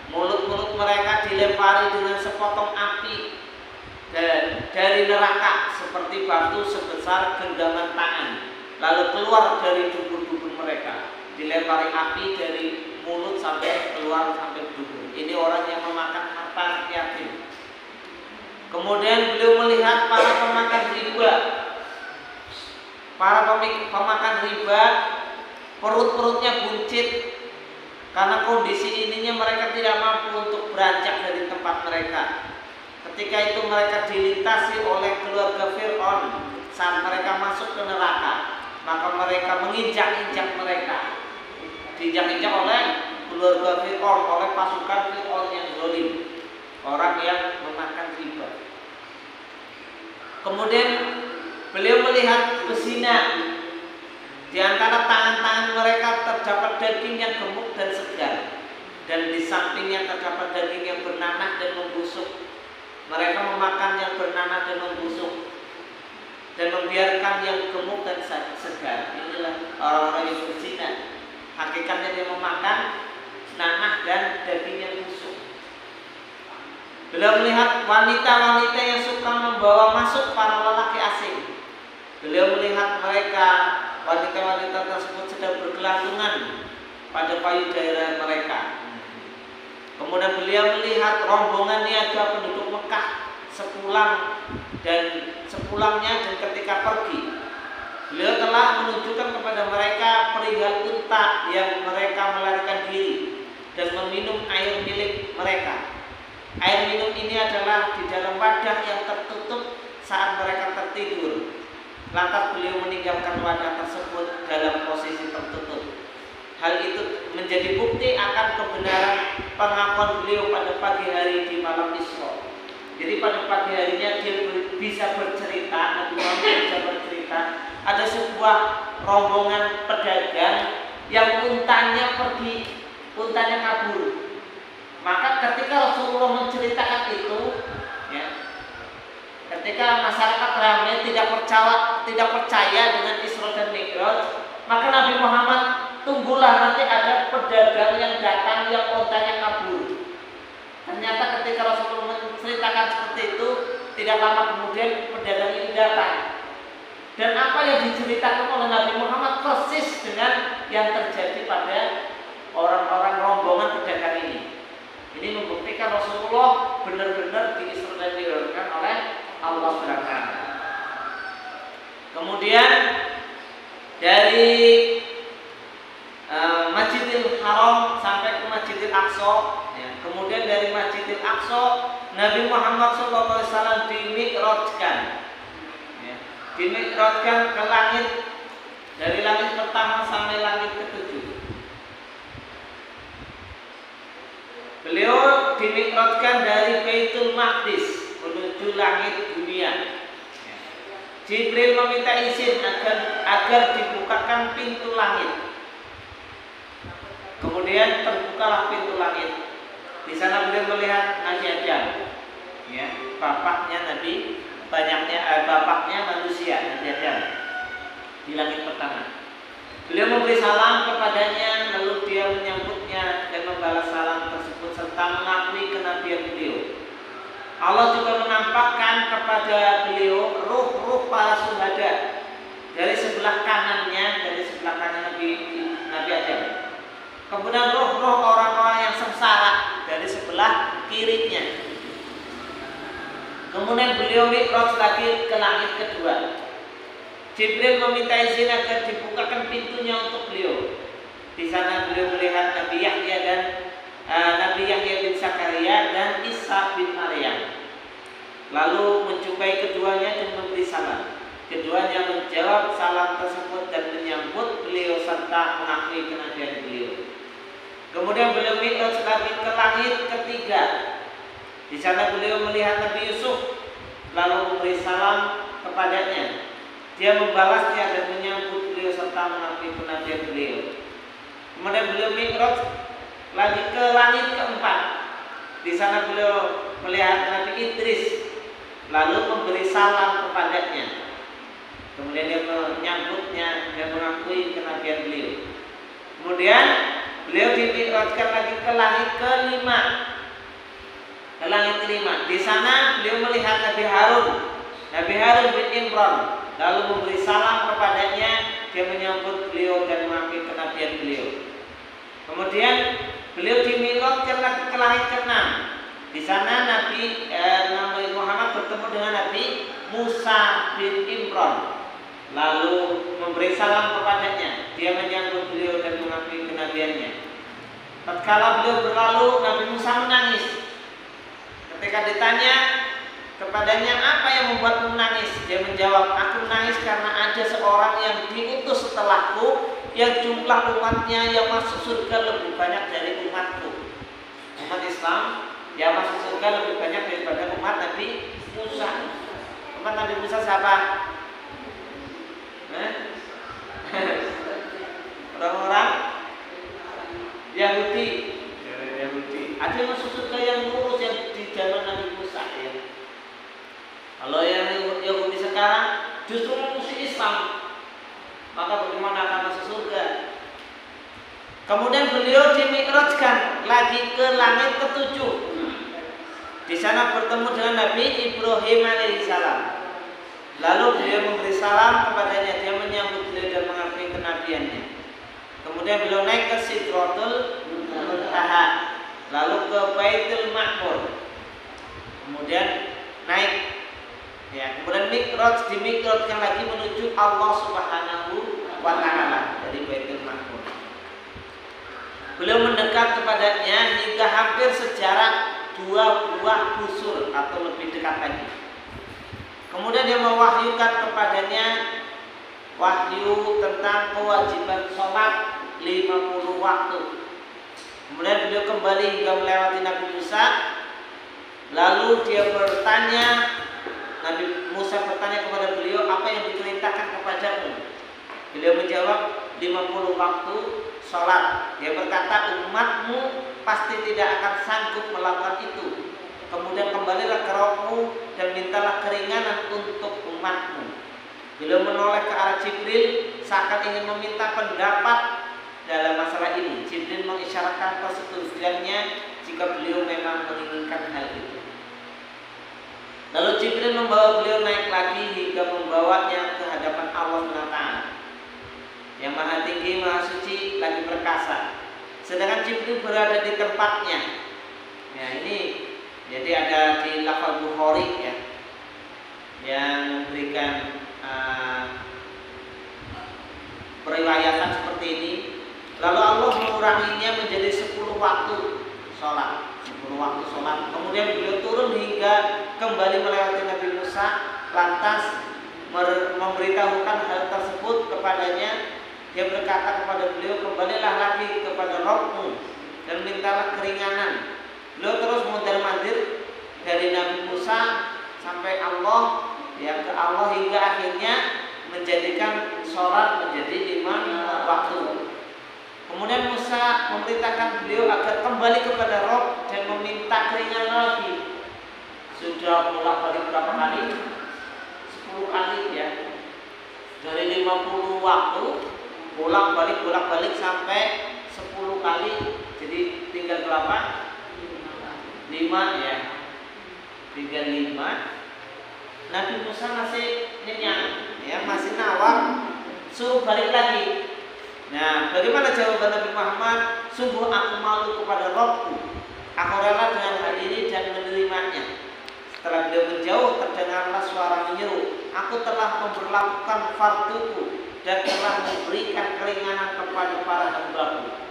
Mulut-mulut mereka dilempari dengan sepotong api dari neraka seperti batu sebesar genggaman tangan. Lalu keluar dari dubur-dubur mereka. Dilempari api dari mulut sampai keluar sampai dubur. Ini orang yang memakan harta anak yatim. Kemudian beliau melihat para pemakan riba. Para pemakan riba perut-perutnya buncit karena kondisi ininya mereka tidak mampu untuk beranjak dari tempat mereka. Ketika itu mereka dilintasi oleh keluarga Fir'aun saat mereka masuk ke neraka, maka mereka menginjak-injak mereka. Diinjak-injak oleh keluarga Fir'aun, oleh pasukan Fir'aun yang zalim, orang yang memakan riba. Kemudian beliau melihat berzina. Di antara tangan-tangan mereka terdapat daging yang gemuk dan segar, dan di sampingnya terdapat daging yang bernanah dan membusuk. Mereka memakan yang bernanah dan membusuk dan membiarkan yang gemuk dan segar. Inilah orang-orang yang berzina. Hakikatnya dia memakan nanah dan daging yang busuk. Beliau melihat wanita-wanita yang suka membawa masuk para lelaki asing. Beliau melihat mereka, wanita-wanita tersebut sedang bergelantungan pada payudara mereka. Kemudian beliau melihat rombongan niaga penduduk Mekah sepulangnya dan ketika pergi. Beliau telah menunjukkan kepada mereka perihal unta yang mereka melarikan diri dan meminum air milik mereka. Air minum ini adalah di dalam wadah yang tertutup saat mereka tertidur. Lantas beliau meninggalkan wadah tersebut dalam posisi tertutup. Hal itu menjadi bukti akan kebenaran pengakuan beliau pada pagi hari di malam Isra. Jadi pada pagi harinya dia bisa bercerita, Nabi Muhammad bisa bercerita, ada sebuah rombongan pedagang yang untanya kabur. Maka ketika Rasulullah menceritakan itu, ya, ketika masyarakat ramai tidak percaya dengan Isra dan Mi'raj, maka Nabi Muhammad tunggulah nanti ada pedagang yang datang yang untanya kabur. Ternyata ketika Rasulullah menceritakan seperti itu, tidak lama kemudian pedagang ini datang. Dan apa yang diceritakan oleh Nabi Muhammad persis dengan yang terjadi pada orang-orang rombongan pedagang ini. Ini membuktikan Rasulullah benar-benar diisra dan mi'rajkan oleh Allah SWT. Kemudian dari Masjidil Haram sampai ke Masjidil Aqsa. Ya. Kemudian dari Masjidil Aqsa Nabi Muhammad SAW dimi'rajkan. Ya. Dimi'rajkan ke langit, dari langit pertama sampai langit ke-7. Beliau dimi'rajkan dari Baitul Maqdis menuju langit dunia. Ya. Jibril meminta izin agar dibukakan pintu langit. Kemudian terbukalah pintu langit. Di sana beliau melihat Nabi Adam, ya, bapaknya manusia, Nabi Adam, di langit pertama. Beliau memberi salam kepadanya, lalu dia menyambutnya dan membalas salam tersebut serta mengakui kenabian beliau. Allah juga menampakkan kepada beliau ruh-ruh para syuhada dari sebelah kanan Nabi Adam. Kemudian roh-roh orang-orang yang sengsara dari sebelah kirinya. Kemudian beliau mi'raj lagi ke langit kedua. Jibril meminta izin agar dibukakan pintunya untuk beliau. Di sana beliau melihat Nabi Yahya bin Zakaria dan Isa bin Maryam. Lalu menjumpai keduanya dan memberi salam. Keduanya menjawab salam tersebut dan menyambut beliau serta mengakui kenabian beliau. Kemudian beliau mi'raj lagi ke langit ketiga. Di sana beliau melihat Nabi Yusuf, lalu memberi salam kepadanya. Dia membalasnya dan menyambut beliau serta mengakui kenabian beliau. Kemudian beliau mi'raj lagi ke langit keempat. Di sana beliau melihat Nabi Idris, lalu memberi salam kepadanya. Kemudian dia menyambutnya dan mengakui kenabian beliau. Kemudian beliau dimi'rajkan lagi ke langit kelima. Di sana beliau melihat Nabi Harun bin Imran, lalu memberi salam kepadanya. Dia menyambut beliau dan mengakui kenabian beliau. Kemudian beliau dimi'rajkan lagi ke langit keenam. Di sana Nabi Muhammad bertemu dengan Nabi Musa bin Imran, lalu memberi salam kepadanya. Dia menyambut beliau dan mengakui kenabiannya. Tatkala beliau berlalu, Nabi Musa menangis. Ketika ditanya kepadanya, apa yang membuatmu menangis? Dia menjawab, aku menangis karena ada seorang yang diutus setelahku, yang jumlah umatnya yang masuk surga lebih banyak dari umatku. Umat Islam yang masuk surga lebih banyak daripada umat Nabi Musa. Umat Nabi Musa siapa? Orang-orang Yahudi. Ada yang masuk surga yang lurus yang di zaman Nabi Musa, ya. Kalau yang Yahudi sekarang justru memusuhi Islam, maka bagaimana akan masuk surga? Kemudian beliau dimi'rajkan lagi ke langit ketujuh. Di sana bertemu dengan Nabi Ibrahim alaihissalam. Lalu beliau memberi salam kepadanya. Dia menyambut beliau dan mengakui kenabiannya. Kemudian beliau naik ke Sidratul Muntaha, lalu ke Baitul Ma'mur. Kemudian naik, ya, kemudian dimi'rajkan lagi menuju Allah Subhanahu wa Ta'ala dari Baitul Ma'mur. Beliau mendekat kepadanya hingga hampir sejarak 2 buah busur atau lebih dekat lagi. Kemudian dia mewahyukan kepadanya wahyu tentang kewajiban sholat 50 waktu. Kemudian beliau kembali hingga melewati Nabi Musa. Lalu dia bertanya, Nabi Musa bertanya kepada beliau, apa yang diperintahkan kepadamu? Beliau menjawab, 50 waktu sholat. Dia berkata, umatmu pasti tidak akan sanggup melakukan itu. Kemudian kembalilah ke rohmu dan mintalah keringanan untuk umatmu. Beliau menoleh ke arah Jibril seakan ingin meminta pendapat dalam masalah ini. Jibril mengisyaratkan persetujuannya jika beliau memang menginginkan hal itu. Lalu Jibril membawa beliau naik lagi hingga membawanya ke hadapan Allah SWT yang maha tinggi, maha suci, lagi perkasa. Sedangkan Jibril berada di tempatnya. Ya, ini jadi ada di lafal Bukhari, ya, yang memberikan periwayatan seperti ini. Lalu Allah menguranginya menjadi 10 waktu sholat. 10 waktu sholat. Kemudian beliau turun hingga kembali melewati Nabi Musa, lantas memberitahukan hal tersebut kepadanya. Dia berkata kepada beliau, kembalilah lagi kepada Rabbmu dan mintalah keringanan. Beliau terus mondar-mandir dari Nabi Musa sampai Allah, ya ke Allah hingga akhirnya menjadikan sholat menjadi 5 waktu. Kemudian Musa memerintahkan beliau agar kembali kepada Rabb dan meminta keringanan lagi. Sudah bolak-balik berapa kali? 10 kali ya. Dari 50 waktu bolak-balik sampai 10 kali. Jadi tinggal berapa? 5 ya. Tinggal 5. Nabi Musa masih nyenyang ya, masih nawar, suruh balik lagi. Nah, bagaimana jawaban Nabi Muhammad? Sungguh aku malu kepada Rabbku. Aku rela dengan hal ini dan menerimanya. Setelah beliau menjauh, terdengarlah suara menyeru, aku telah memberlakukan farduku dan telah memberikan keringanan kepada para hambaku.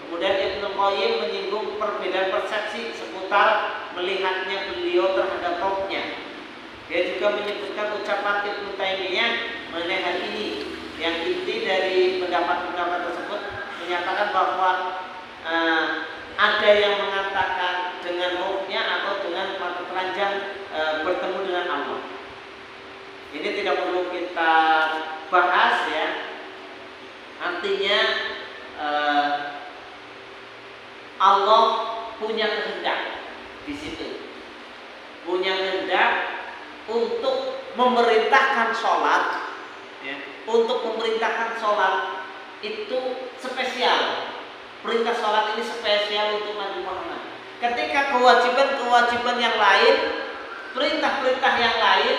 Kemudian Ibnu Qayyim menyinggung perbedaan persepsi seputar melihatnya beliau terhadap Rabbnya. Dia juga menyebutkan ucapan Ibnu Taimiyah mengenai hal ini. Yang inti dari pendapat-pendapat tersebut menyatakan bahwa ada yang mengatakan dengan ruhnya atau dengan mata telanjang bertemu dengan Allah. Ini tidak perlu kita bahas ya. Artinya Allah punya kehendak di situ, punya kehendak untuk memerintahkan sholat. Ya, untuk memerintahkan sholat itu spesial. Perintah sholat ini spesial untuk Nabi Muhammad. Ketika kewajiban-kewajiban yang lain, perintah-perintah yang lain,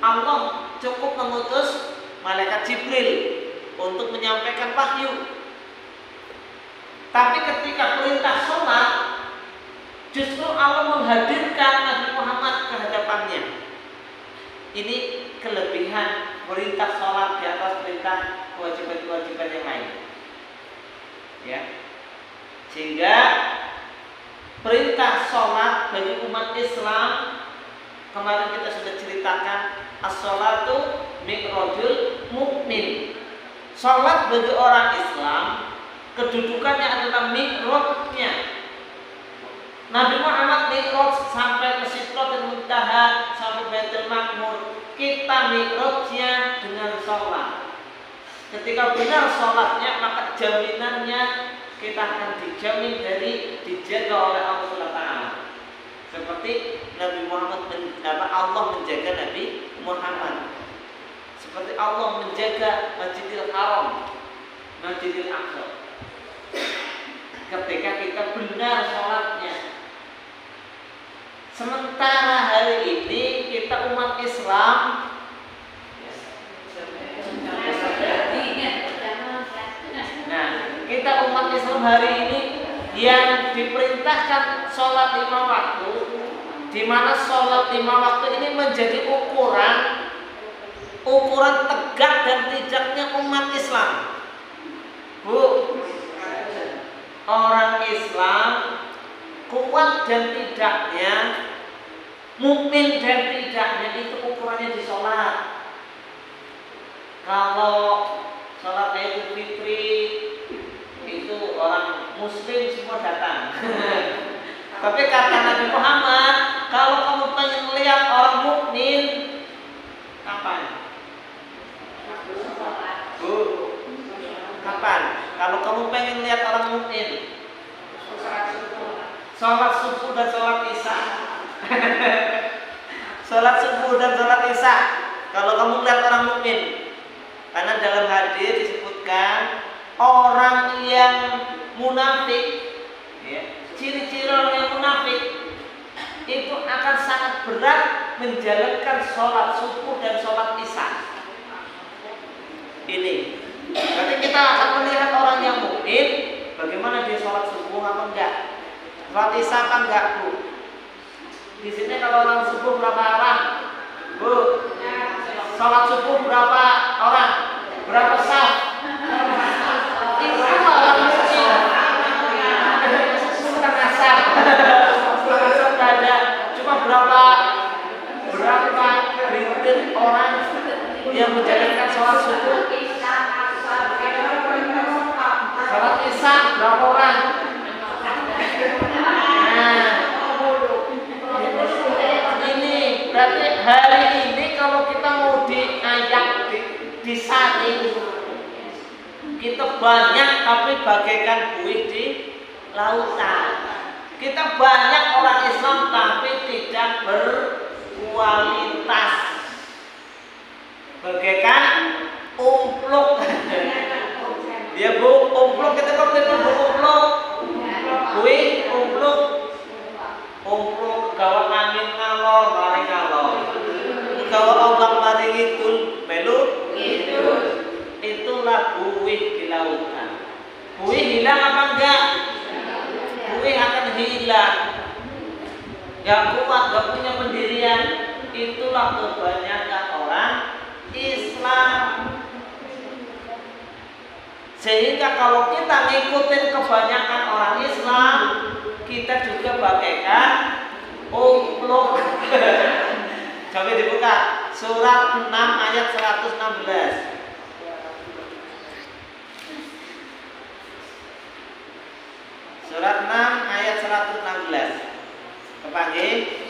Allah cukup mengutus malaikat Jibril untuk menyampaikan wahyu. Tapi ketika perintah sholat, justru Allah menghadirkan Nabi Muhammad ke hadapannya. Ini kelebihan perintah sholat di atas perintah kewajiban-kewajiban yang lain. Ya, sehingga perintah sholat bagi umat Islam kemarin kita sudah ceritakan, as-sholatu mi'rajul mukmin. Sholat bagi orang Islam kedudukannya adalah mi'rajnya. Nabi Muhammad mi'raj sampai ke Sidratul Muntaha, sampai Baitul Ma'mur. Kita mi'rajnya dengan sholat. Ketika benar sholatnya, maka jaminannya kita akan dijamin dari dijaga oleh Allah SWT. Seperti Nabi Muhammad, Allah menjaga Nabi Muhammad. Seperti Allah menjaga Masjidil Haram, Masjidil Aqsa. Ketika kita benar sholatnya. Sementara hari ini kita umat Islam kita umat Islam hari ini yang diperintahkan sholat 5 waktu, di mana sholat 5 waktu ini menjadi ukuran tegak dan tidaknya umat Islam. Bu, orang Islam kuat dan tidaknya, mukmin dan tidaknya itu ukurannya di sholat. Kalau sholat Idul Fitri itu orang Muslim semua datang. Tapi kata Nabi Muhammad, kalau kamu pengen lihat orang mukmin, kapan? Bu, kapan? Kalau kamu pengen lihat orang mukmin, sholat subuh dan sholat isya. Sholat subuh dan sholat isya. Kalau kamu lihat orang mukmin, karena dalam hadis disebutkan orang yang munafik, ya, ciri-ciri orang yang munafik itu akan sangat berat menjalankan sholat subuh dan sholat isya. Ini berarti kita akan melihat orang yang mukmin bagaimana dia sholat subuh apa enggak, sholat isya kan enggak, Bu. Di sini kalau orang subuh berapa orang, Bu? Sholat subuh berapa orang? Berapa saf? Itu orang mukmin. Setengah saf. Setengah saf enggak ada. Cuma berapa rintil orang yang menjalankan sholat subuh? Sholat isya berapa orang? Nah, ini berarti hari ini saring. Kita banyak tapi bagaikan buih di lautan. Kita banyak orang Islam tapi tidak berkualitas. Bagaikan umpluk. Ya Bu, umpluk kita kok betul Bu umpluk. Buih umpluk. Umpluk gawa angin ngalor, mari ngalor. Gawa ombak mari ngidul, melu ngidul. Itulah buih di lautan. Buih hilang apa enggak? Buih akan hilang. Gak kuat, gak punya pendirian. Itulah kebanyakan orang Islam. Sehingga kalau kita ngikutin kebanyakan orang Islam, kita juga bagaikan umpluk. Coba dibuka surat 6 ayat 116. Surat 6 ayat 116. Kepanggih.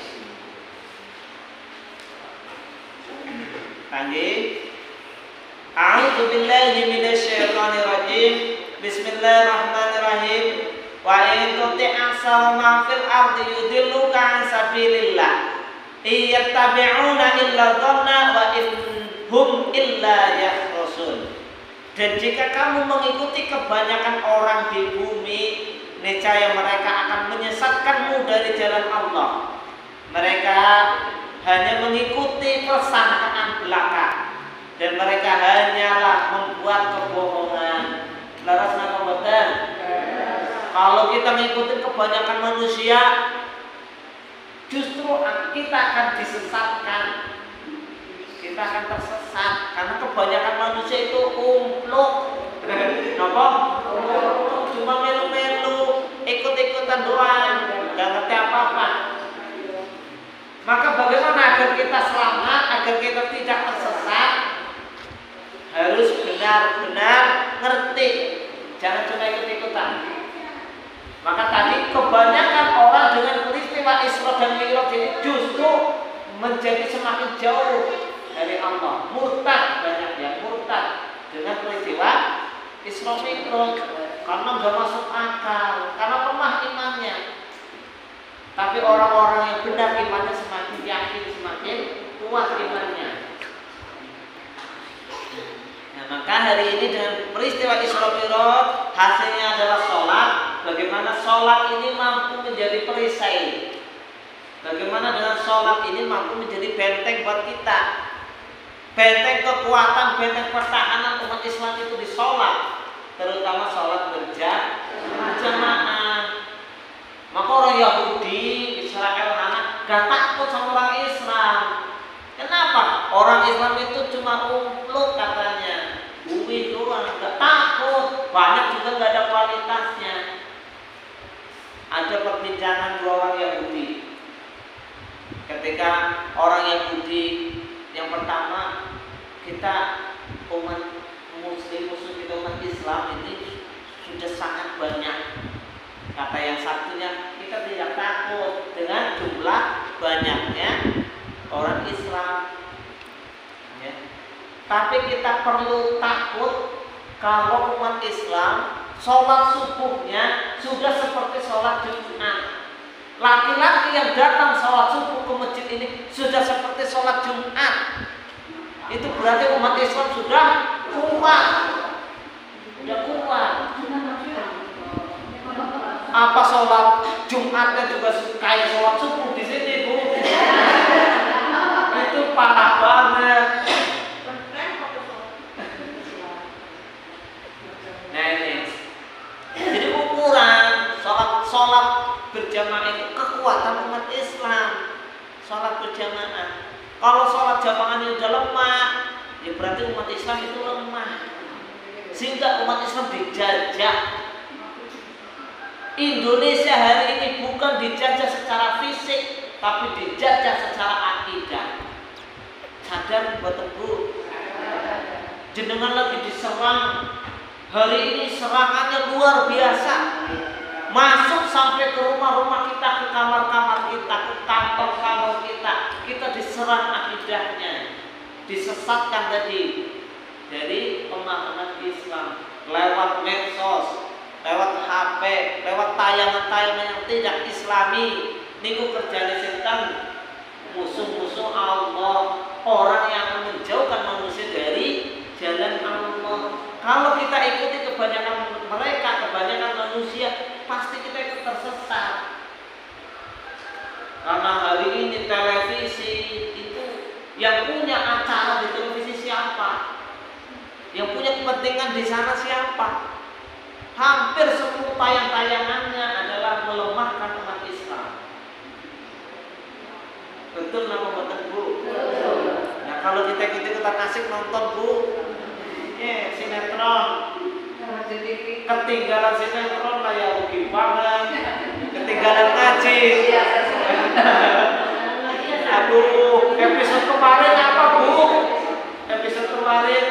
Panggih. A'udzu billahi minasyaitonir rajim. Bismillahirrahmanirrahim. Wa in tuti' aksara man fil ardi yudilluka an sabilillah. Iyattabi'una illa dhanna wa hum illa yakhrusun. Dan jika kamu mengikuti kebanyakan orang di bumi, niscaya mereka akan menyesatkanmu dari jalan Allah. Mereka hanya mengikuti persangkaan belaka dan mereka hanyalah membuat kebohongan. Laras napa mboten? Kalau kita mengikuti kebanyakan manusia, justru kita akan disesatkan. Kita akan tersesat karena kebanyakan manusia itu umpluk. Napa? Cuma melu-melu, ikut-ikutan doang, nggak ngerti apa-apa. Maka bagaimana agar kita selamat, agar kita tidak tersesat? Harus benar-benar ngerti, jangan cuma ikut-ikutan. Maka tadi kebanyakan orang dengan peristiwa Isra dan Mi'raj ini justru menjadi semakin jauh dari Allah. Murtad, banyak yang murtad dengan peristiwa Isra Mi'raj karena nggak masuk akal, karena lemah imannya. Tapi orang-orang yang benar imannya semakin yakin, semakin kuat imannya. Nah, maka hari ini dengan peristiwa Isra Mi'raj hasilnya adalah sholat. Bagaimana sholat ini mampu menjadi perisai? Bagaimana dengan sholat ini mampu menjadi benteng buat kita? Benteng kekuatan, benteng pertahanan umat Islam itu di sholat, terutama sholat berjamaah. Maka orang Yahudi, Israel, anak gak takut sama orang Islam. Kenapa? Orang Islam itu cuma umpluk katanya, buih doang, gak takut. Banyak juga gak ada kualitasnya. Ada perbincangan dua orang Yahudi. Ketika orang Yahudi yang pertama, kita umat Muslim, kita umat Islam ini sudah sangat banyak. Kata yang satunya, kita tidak takut dengan jumlah banyaknya orang Islam, ya. Tapi kita perlu takut kalau umat Islam sholat subuhnya sudah seperti sholat Jumat. Laki-laki yang datang sholat subuh ke masjid ini sudah seperti sholat Jumat. Itu berarti umat Islam sudah kuat. Sudah kuat. Apa sholat Jumatnya juga kayak sholat subuh di sini, Bu? Itu parah banget. Nah ini, jadi ukuran sholat berjamaah itu kekuatan umat Islam. Sholat berjamaah. Kalau sholat jamaahnya udah lemah, ya berarti umat Islam itu lemah. Sehingga umat Islam dijajah. Indonesia hari ini bukan dijajah secara fisik, tapi dijajah secara akidah. Sadar betul Bu? Jenengan lagi diserang. Hari ini serangannya luar biasa. Masuk sampai ke rumah-rumah kita, ke kamar-kamar kita, ke kantor-kantor kita. Kita diserang akidahnya, disesatkan tadi. dari pemahaman Islam lewat medsos, lewat HP, lewat tayangan-tayangan yang tidak Islami. Niku kerjane setan, musuh-musuh Allah, orang yang menjauhkan manusia dari jalan Allah. Kalau kita ikuti kebanyakan mereka, kebanyakan manusia, pasti kita ikut tersesat. Karena hari ini televisi itu yang punya acara di televisi siapa? Yang punya kepentingan di sana siapa? Hampir semua tayang-tayangannya adalah melemahkan umat Islam. Betul nama betul Bu? Nah kalau kita ikut-ikutan asik nonton Bu, sinetron, ketinggalan sinetron lah ya rugi banget, ketinggalan ngaji. Aduh, episode kemarin apa Bu? Episode kemarin,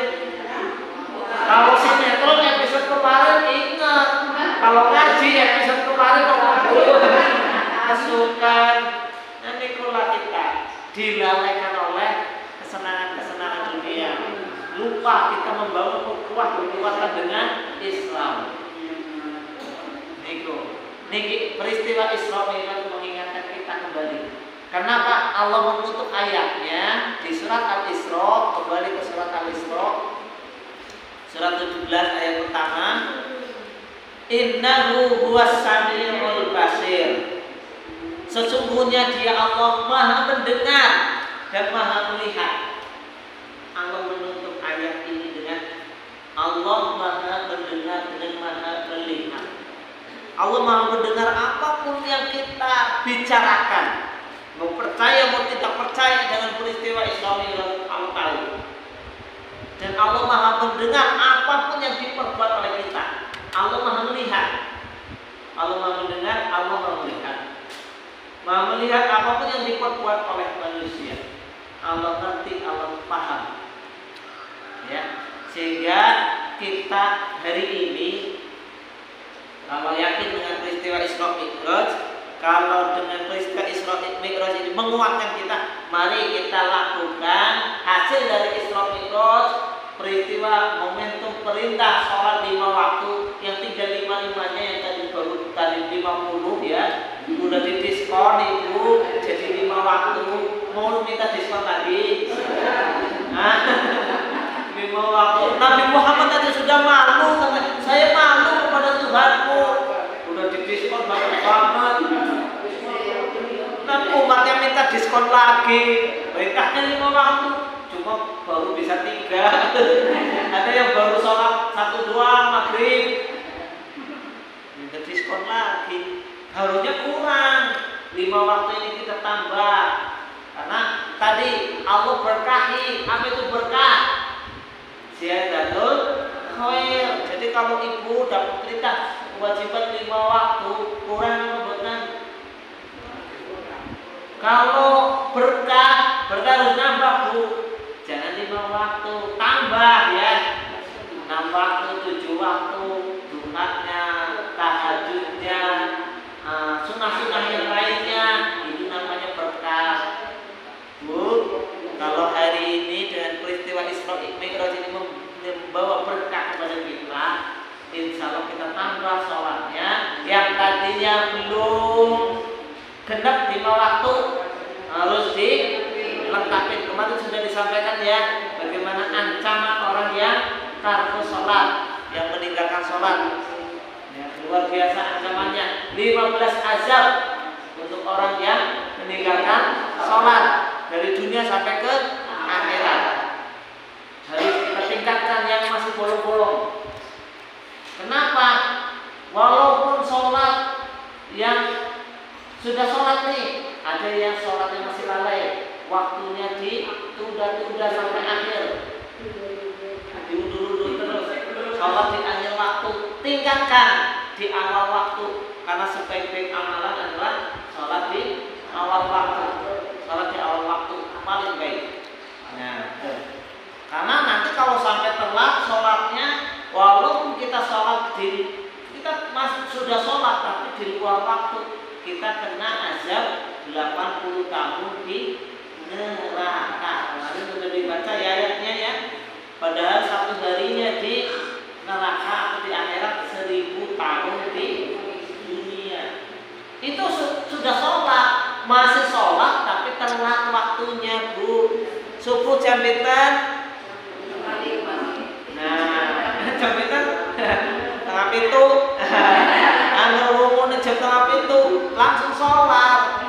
kalau sinetron episode kemarin ingat, kalau ngaji episode kemarin masukan. Nanti kalau kita dilalaikan oleh kesenangan-kesenangan dunia, lupa kita membangun kekuatan dengan Islam. Niki peristiwa Isra Mi'raj mengingatkan kita kembali. Kenapa Allah menutup ayatnya di surat Al-Isra? Kembali ke surat Al-Isra, surat 17 ayat pertama. Innahu huwas samiul basir. Sesungguhnya Dia Allah Maha mendengar dan Maha melihat. Allah menutup ayat ini dengan Allah Maha mendengar dan Maha melihat. Allah Maha mendengar apapun yang kita bicarakan. Mau percaya mau tidak percaya dengan peristiwa Isra Mi'raj, Allah tahu. Dan Allah Maha mendengar apapun yang diperbuat oleh kita. Allah Maha melihat. Allah Maha mendengar, Allah Maha melihat. Maha melihat apapun yang diperbuat oleh manusia. Allah ngerti, Allah paham. Ya, sehingga kita hari ini kalau yakin dengan peristiwa Isra Mi'raj, kalau dengan peristiwa Isra Mi'raj ini menguatkan kita, mari kita lakukan hasil dari Isra Mi'raj, peristiwa momentum perintah sholat 5 waktu yang 355-nya yang tadi 50 ya, udah didiskon Ibu jadi 5 waktu. Mau minta diskon lagi? Nah, 5 waktu. Nabi Muhammad tadi sudah malu, saya malu kepada Tuhanku. Udah didiskon banget. Nanti umatnya minta diskon lagi. Berkahnya 5 waktu, cuma baru bisa 3. Ada yang baru sholat 1-2 maghrib, minta diskon lagi. Harusnya kurang, 5 waktu ini kita tambah. Karena tadi Allah berkahi, apa itu berkah? Ziyadatul khair. Jadi kalau ibu dapat perintah kewajiban 5 waktu, kurang benar. Kalau berkah harus nambah Bu. Jangan 5 waktu, tambah ya. 6 waktu, 7 waktu, duhanya, tahajudnya, sunnah-sunnah yang lainnya, itu namanya berkah. Bu, kalau hari ini dengan peristiwa Isra Mi'raj ini membawa berkah kepada kita, insya Allah kita tambah sholatnya yang tadinya belum genap 5 waktu harus dilengkapi. Kemarin sudah disampaikan ya bagaimana ancaman orang yang tarku sholat, yang meninggalkan sholat ya, luar biasa ancamannya. 15 azab untuk orang yang meninggalkan sholat dari dunia sampai ke akhirat. Harus kita tingkatkan yang masih bolong-bolong. Kenapa? Walaupun sholat yang sudah sholat nih, ada yang sholatnya masih lalai, waktunya ditunda-tunda sampai akhir, diundur-undur terus. Sholat di akhir waktu, tingkatkan di awal waktu, karena sebaik-baik amalan adalah sholat di awal waktu. Sholat di awal waktu paling baik. Nah, karena nanti kalau sampai telat sholatnya, walaupun kita sholat kita masih sudah sholat tapi di luar waktu, kita kena azab 80 tahun di neraka. Kemarin sudah dibaca ya ayatnya ya. Padahal satu harinya di neraka atau di akhirat 1000 tahun di dunia. Itu sudah sholat, masih sholat tapi telat waktunya, Bu. Subuh jam pinten? Nah, jam pinten? Tengah pintu. Anu rumune jam tengah pintu langsung sholat.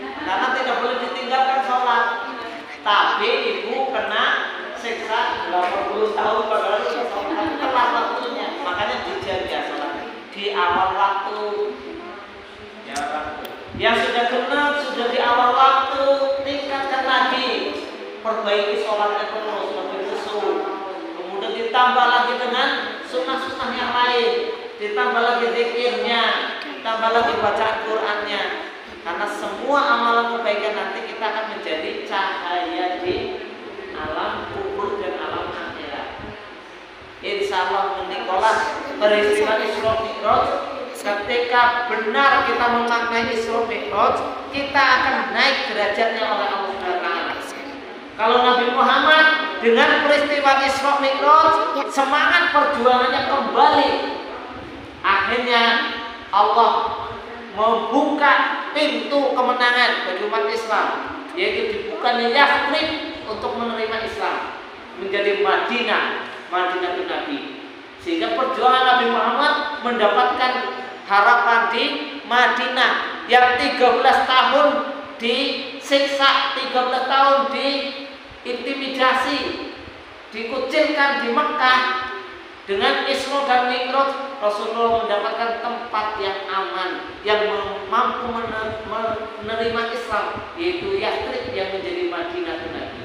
Karena tidak boleh ditinggalkan sholat. Tapi ibu kena siksa 80 tahun padahal sholat telat waktunya. Makanya dijaga sholat di awal waktu. Ya, waktu. Yang sudah genap sudah di awal waktu, tingkatkan lagi. Perbaiki sholatnya terus lebih khusyuk. Kemudian ditambah lagi dengan sunnah-sunnah yang lain. Ditambah lagi zikirnya, ditambah lagi bacaan Qur'annya. Karena semua amalan kebaikan nanti kita akan menjadi cahaya di alam kubur dan alam akhirat. Insya Allah menikolah peristiwa Isra Mi'raj. Ketika benar kita memaknai Isra Mi'raj, kita akan naik derajatnya oleh Allah Subhanahu wa taala. Kalau Nabi Muhammad dengan peristiwa Isra Mi'raj, semangat perjuangannya kembali. Akhirnya Allah membuka pintu kemenangan bagi umat Islam, yaitu dibukanya Yathrib untuk menerima Islam, menjadi Madinah Nabi. Sehingga perjuangan Nabi Muhammad mendapatkan harapan di Madinah yang 13 tahun disiksa, 13 tahun diintimidasi, dikucilkan di Mekah. Dengan Isra dan Mi'raj, Rasulullah mendapatkan tempat yang aman, yang mampu menerima Islam, yaitu Yathrib yang menjadi Madinah Nabi,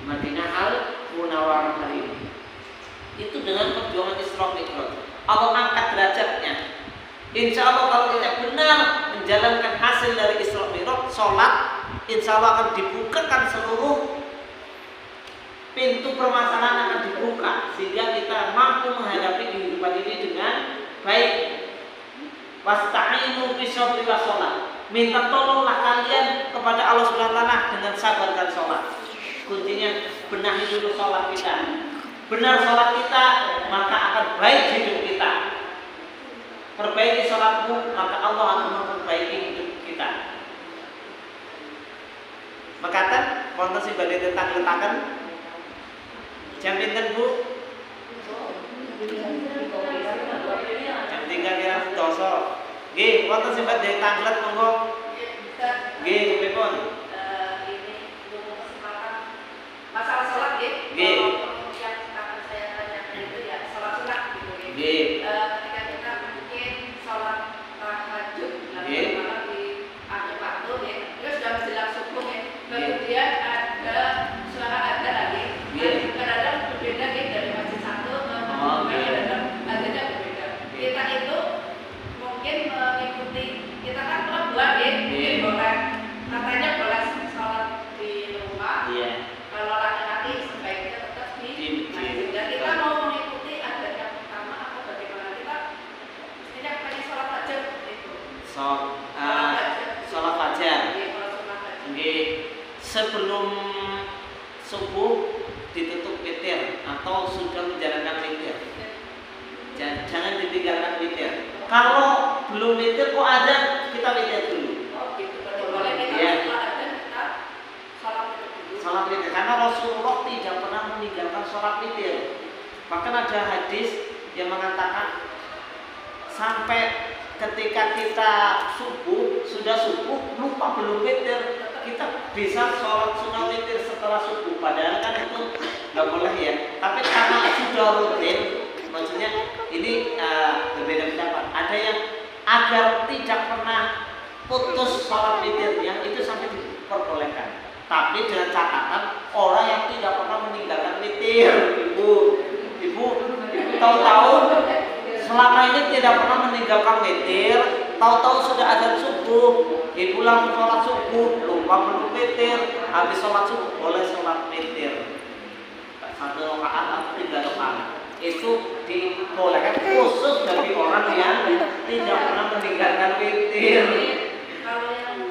Madinah Al-Munawwarah hari ini. Itu dengan perjuangan Isra Mi'raj. Allah angkat derajatnya. Insya Allah kalau kita benar menjalankan hasil dari Isra Mi'raj, sholat, insya Allah akan dibukakan seluruh pintu permasalahan akan dibuka sehingga kita mampu menghadapi kehidupan ini dengan baik. Wasta'inu bisabri wassalah. Minta tolonglah kalian kepada Allah Subhanahu wa taala dengan sabar dan sholat. Kuncinya benahi dulu sholat kita. Benar sholat kita, maka akan baik hidup kita. Perbaiki sholatmu, maka Allah akan memperbaiki hidup kita. Makatan, wonten sing badhe letak-letaken jam pinten, Bu? Jam 3 kira doso. Nggih, wonten sing badhe tanglet monggo. Nggih, pripun?
Ini untuk kesempatan masalah sholat nggih.
Nggih.
Yang akan saya tanyakan itu ya sholat sunat gitu ya.
Nggih.
Ketika kita mungkin sholat tahajud malam di akhir waktu ya, terus sudah menjelang subuh ya. Kemudian ada suara adzan lagi. Kadang berbeda gitu dari masjid satu ke kadang adzannya berbeda. Kita itu mungkin mengikuti, kita kan perempuan ya, mungkin boleh katanya boleh sholat di rumah. Kalau laki-laki sebaiknya tetap di masjid. Dan kita mau mengikuti adzan yang pertama atau bagaimana, kita mestinya pengen sholat fajar itu.
Sholat fajar. Nggih. Sebelum subuh ditutup witir atau sudah menjalankan witir. Jangan ditinggalkan witir. Kalau belum witir kok adzan, kita witir dulu.
Oh gitu. Boleh kita sholat adzan, kita sholat witir dulu.
Sholat witir karena Rasulullah tidak pernah meninggalkan sholat witir. Bahkan ada hadis yang mengatakan sampai ketika kita sudah subuh lupa belum witir, kita bisa sholat sunnah witir setelah subuh. Padahal kan itu nggak boleh ya. Tapi karena sudah rutin, maksudnya ini berbeda pendapat. Ada yang agar tidak pernah putus sholat witirnya itu sampai diperbolehkan. Tapi dengan catatan orang yang tidak pernah meninggalkan witir, ibu tahu-tahu selama ini tidak pernah meninggalkan witir, tahu-tahu sudah azan subuh, ibu langsung sholat subuh, lupa belum witir, habis sholat subuh boleh sholat witir. 1 rakaat atau 3 rakaat. Itu dibolehkan khusus bagi orang yang tidak pernah meninggalkan witir.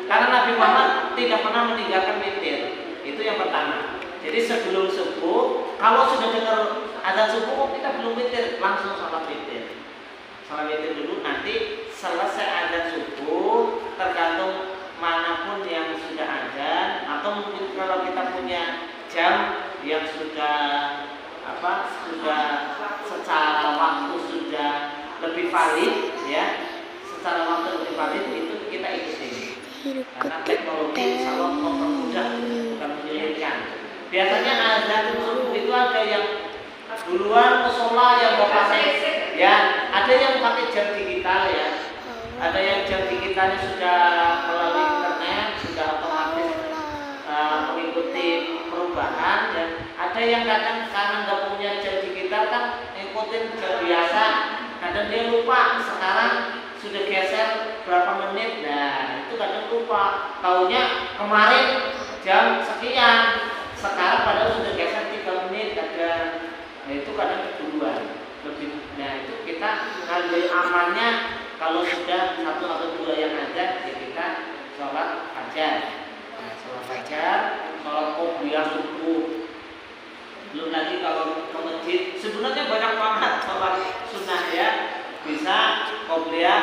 Karena Nabi Muhammad tidak pernah meninggalkan witir. Itu yang pertama. Jadi sebelum subuh, kalau sudah dengar azan subuh, kita belum witir, langsung sholat witir. Sholat witir dulu, nanti selesai azan subuh, tergantung manapun yang sudah azan, atau mungkin kalau kita punya jam yang sudah secara waktu sudah lebih valid, ya, secara waktu lebih valid itu kita ikuti. Karena teknologi insya Allah mempermudah, bukan menyulitkan. Biasanya azan subuh itu ada yang duluan musola yang pakai, ya, ada yang pakai jam digital, ya, ada yang jam digitalnya sudah melalui internet, sudah otomatis mengikuti perubahan, dan ada yang kadang karena nggak punya jam digital kan ngikutin jam biasa, kadang dia lupa sekarang sudah geser berapa menit, nah itu kadang lupa, taunya kemarin jam sekian, sekarang padahal sudah geser 3 menit kadang, nah itu kadang keduluan lebih. Nah itu kita ngambil amannya kalau sudah 1 atau 2 yang ada, ya kita sholat fajar. Nah, sholat fajar, sholat qobliyah subuh. Belum lagi kalau ke masjid, sebenarnya banyak banget sholat sunnah, ya. Bisa qobliyah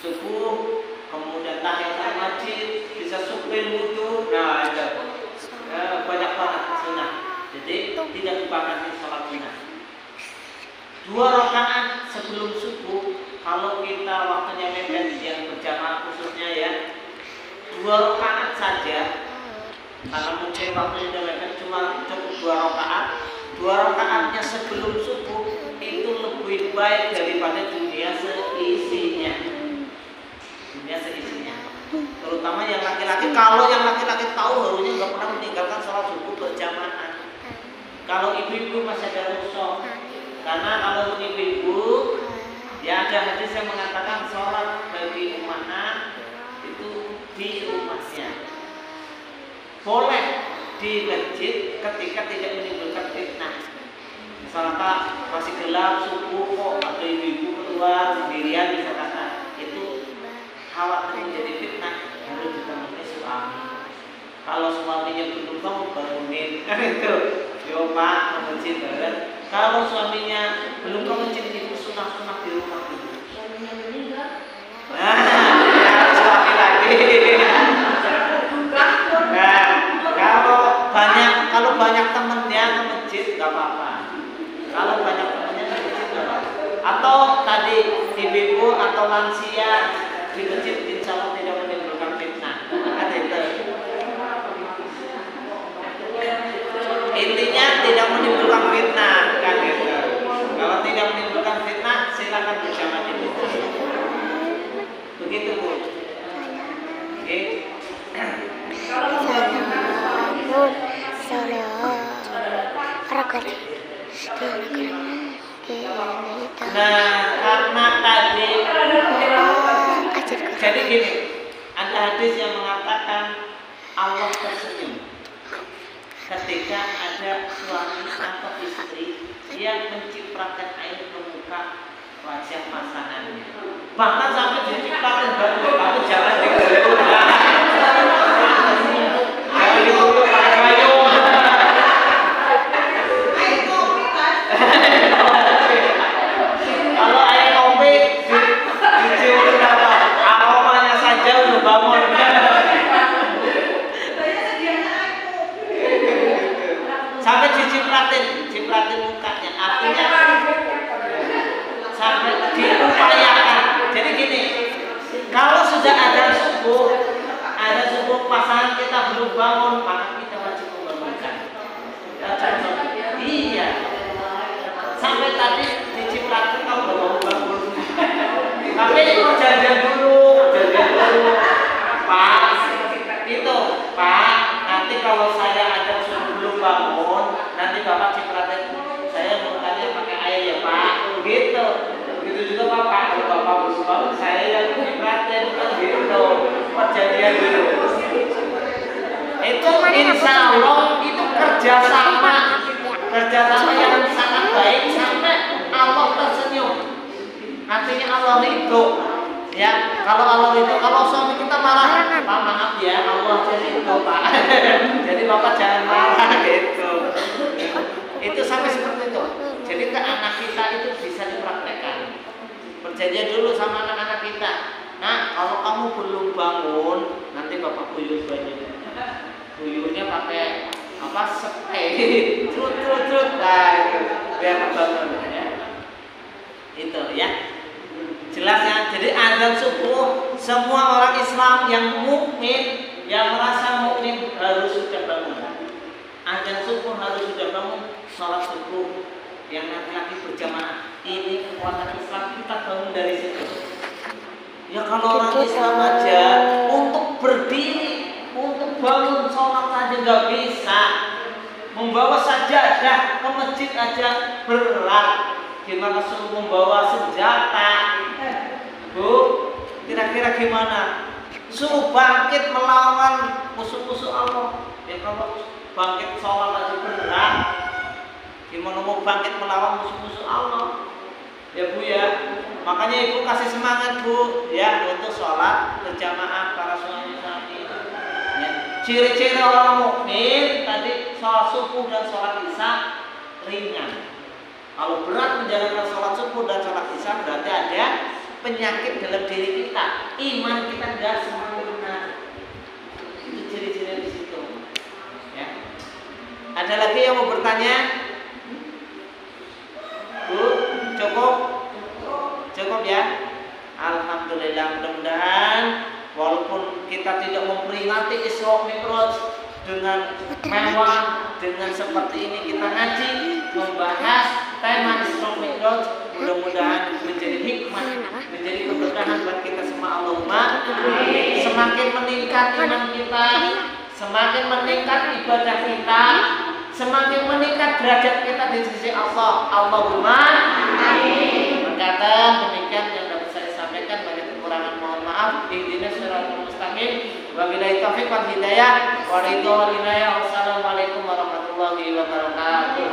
subuh, kemudian tahiyatul masjid, bisa subuh wudu. Nah itu banyak banget sunnah. Jadi tidak lupakan sholat sunnah. 2 rakaat sebelum subuh, kalau kita waktunya mepet yang berjamaah khususnya, ya, 2 rakaat saja. Karena mungkin waktunya udah mepet, cuma cukup 2 rakaat. 2 rakaatnya sebelum subuh itu lebih baik daripada dunia seisinya. Dunia seisinya. Terutama yang laki-laki. Kalau yang laki-laki tahu harusnya nggak pernah meninggalkan sholat subuh berjamaah. Kalau ibu-ibu masih ada rusuh. Karena kalau ibu-ibu, ya ada hadis yang mengatakan sholat bagi ummahat itu di rumahnya. Boleh di masjid ketika tidak menimbulkan fitnah. Misalkan masih gelap subuh kok ada ibu-ibu keluar sendirian, bisa kata itu khawatir menjadi fitnah, harus ditemani suami. Kalau suaminya belum bangun, bangunin, kan itu. Yo Pak, ke masjid bareng. Kalau suaminya belum ke masjid, itu sunah-sunah di rumah dulu.
Suaminya meninggal.
Nah, ya, suami lagi. Nah, kalau banyak temennya ke masjid nggak apa-apa. Kalau banyak temennya ke masjid nggak apa-apa. Atau tadi ibu atau lansia di masjid, insya Allah tidak menimbulkan fitnah. Ada itu. Intinya tidak menimbulkan fitnah, kan gitu. Kalau tidak menimbulkan fitnah, silakan berjamaah di masjid. Begitu Bu. Oke. Nah, karena tadi jadi gini, ada hadis yang mengatakan Allah tersenyum ketika ada suami atau istri yang menciprakan air ke muka wajah pasangannya. Bahkan sampai diciprakan baru jangan digulung. Kalau air kopi dicium apa? Aromanya saja udah bangun. Sampai cipratin mukanya, artinya sampai diupayakan. Jadi gini, kalau sudah ada subuh pasangan kita belum bangun, maka kita wajib membangunkan. Iya. Sampai tadi dicipratin kamu belum bangun. Tapi perjanjian dulu. Pak, nanti kalau saya ada subuh belum bangun, nanti Bapak cipratin saya mukanya pakai air ya Pak. Gitu. Begitu juga Bapak, kalau Bapak belum bangun saya yang cipratin, gitu. Perjanjian dulu. Itu insya Allah itu kerjasama yang sangat baik sampai Allah tersenyum. Artinya Allah ridho. Ya, kalau Allah ridho, kalau suami kita marah, Pak maaf ya, Allah ridho Pak. Jadi Bapak jangan marah gitu. perjanjian dulu sama anak-anak kita. Nah, kalau kamu belum bangun, nanti bapak guyur banyak. Guyurnya pakai apa? Spray, trut. Nah, itu biar bangun ya. Itu ya. Jelas ya. Jadi azan subuh semua orang Islam yang mukmin, yang merasa mukmin harus sudah bangun. Azan subuh harus sudah bangun, sholat subuh yang laki-laki berjamaah. Ini kekuatan Islam, kita bangun dari situ. Ya kalau orang Islam aja untuk berdiri, untuk bangun sholat aja nggak bisa, membawa sajadah ke masjid aja berat. Gimana suruh membawa senjata? Bu, kira-kira gimana? Suruh bangkit melawan musuh-musuh Allah. Ya kalau bangkit sholat aja berat, gimana mau bangkit melawan musuh-musuh Allah? Ya Bu ya, makanya Ibu kasih semangat Bu ya untuk sholat berjamaah para suami-suami. Ya. Ciri-ciri orang mukmin tadi sholat subuh dan sholat isya ringan. Kalau berat menjalankan sholat subuh dan sholat isya berarti ada penyakit dalam diri kita, iman kita tidak sempurna. Itu ciri-ciri di situ. Ya. Ada lagi yang mau bertanya? Bu, cukup ya. Alhamdulillah, mudah-mudahan walaupun kita tidak memperingati Isra Mi'raj dengan mewah, dengan seperti ini kita ngaji membahas tema Isra Mi'raj, mudah-mudahan menjadi hikmah, menjadi keberkahan buat kita semua. Allahumma semakin meningkat iman kita, semakin meningkat ibadah kita, semakin meningkat derajat kita di sisi Allah. Allahumma amin. Berkata demikian yang dapat saya sampaikan, banyak kekurangan mohon maaf. Ihdinas siratal mustaqim. Wabillahi taufiq wal hidayah. Wassalamualaikum warahmatullahi wabarakatuh.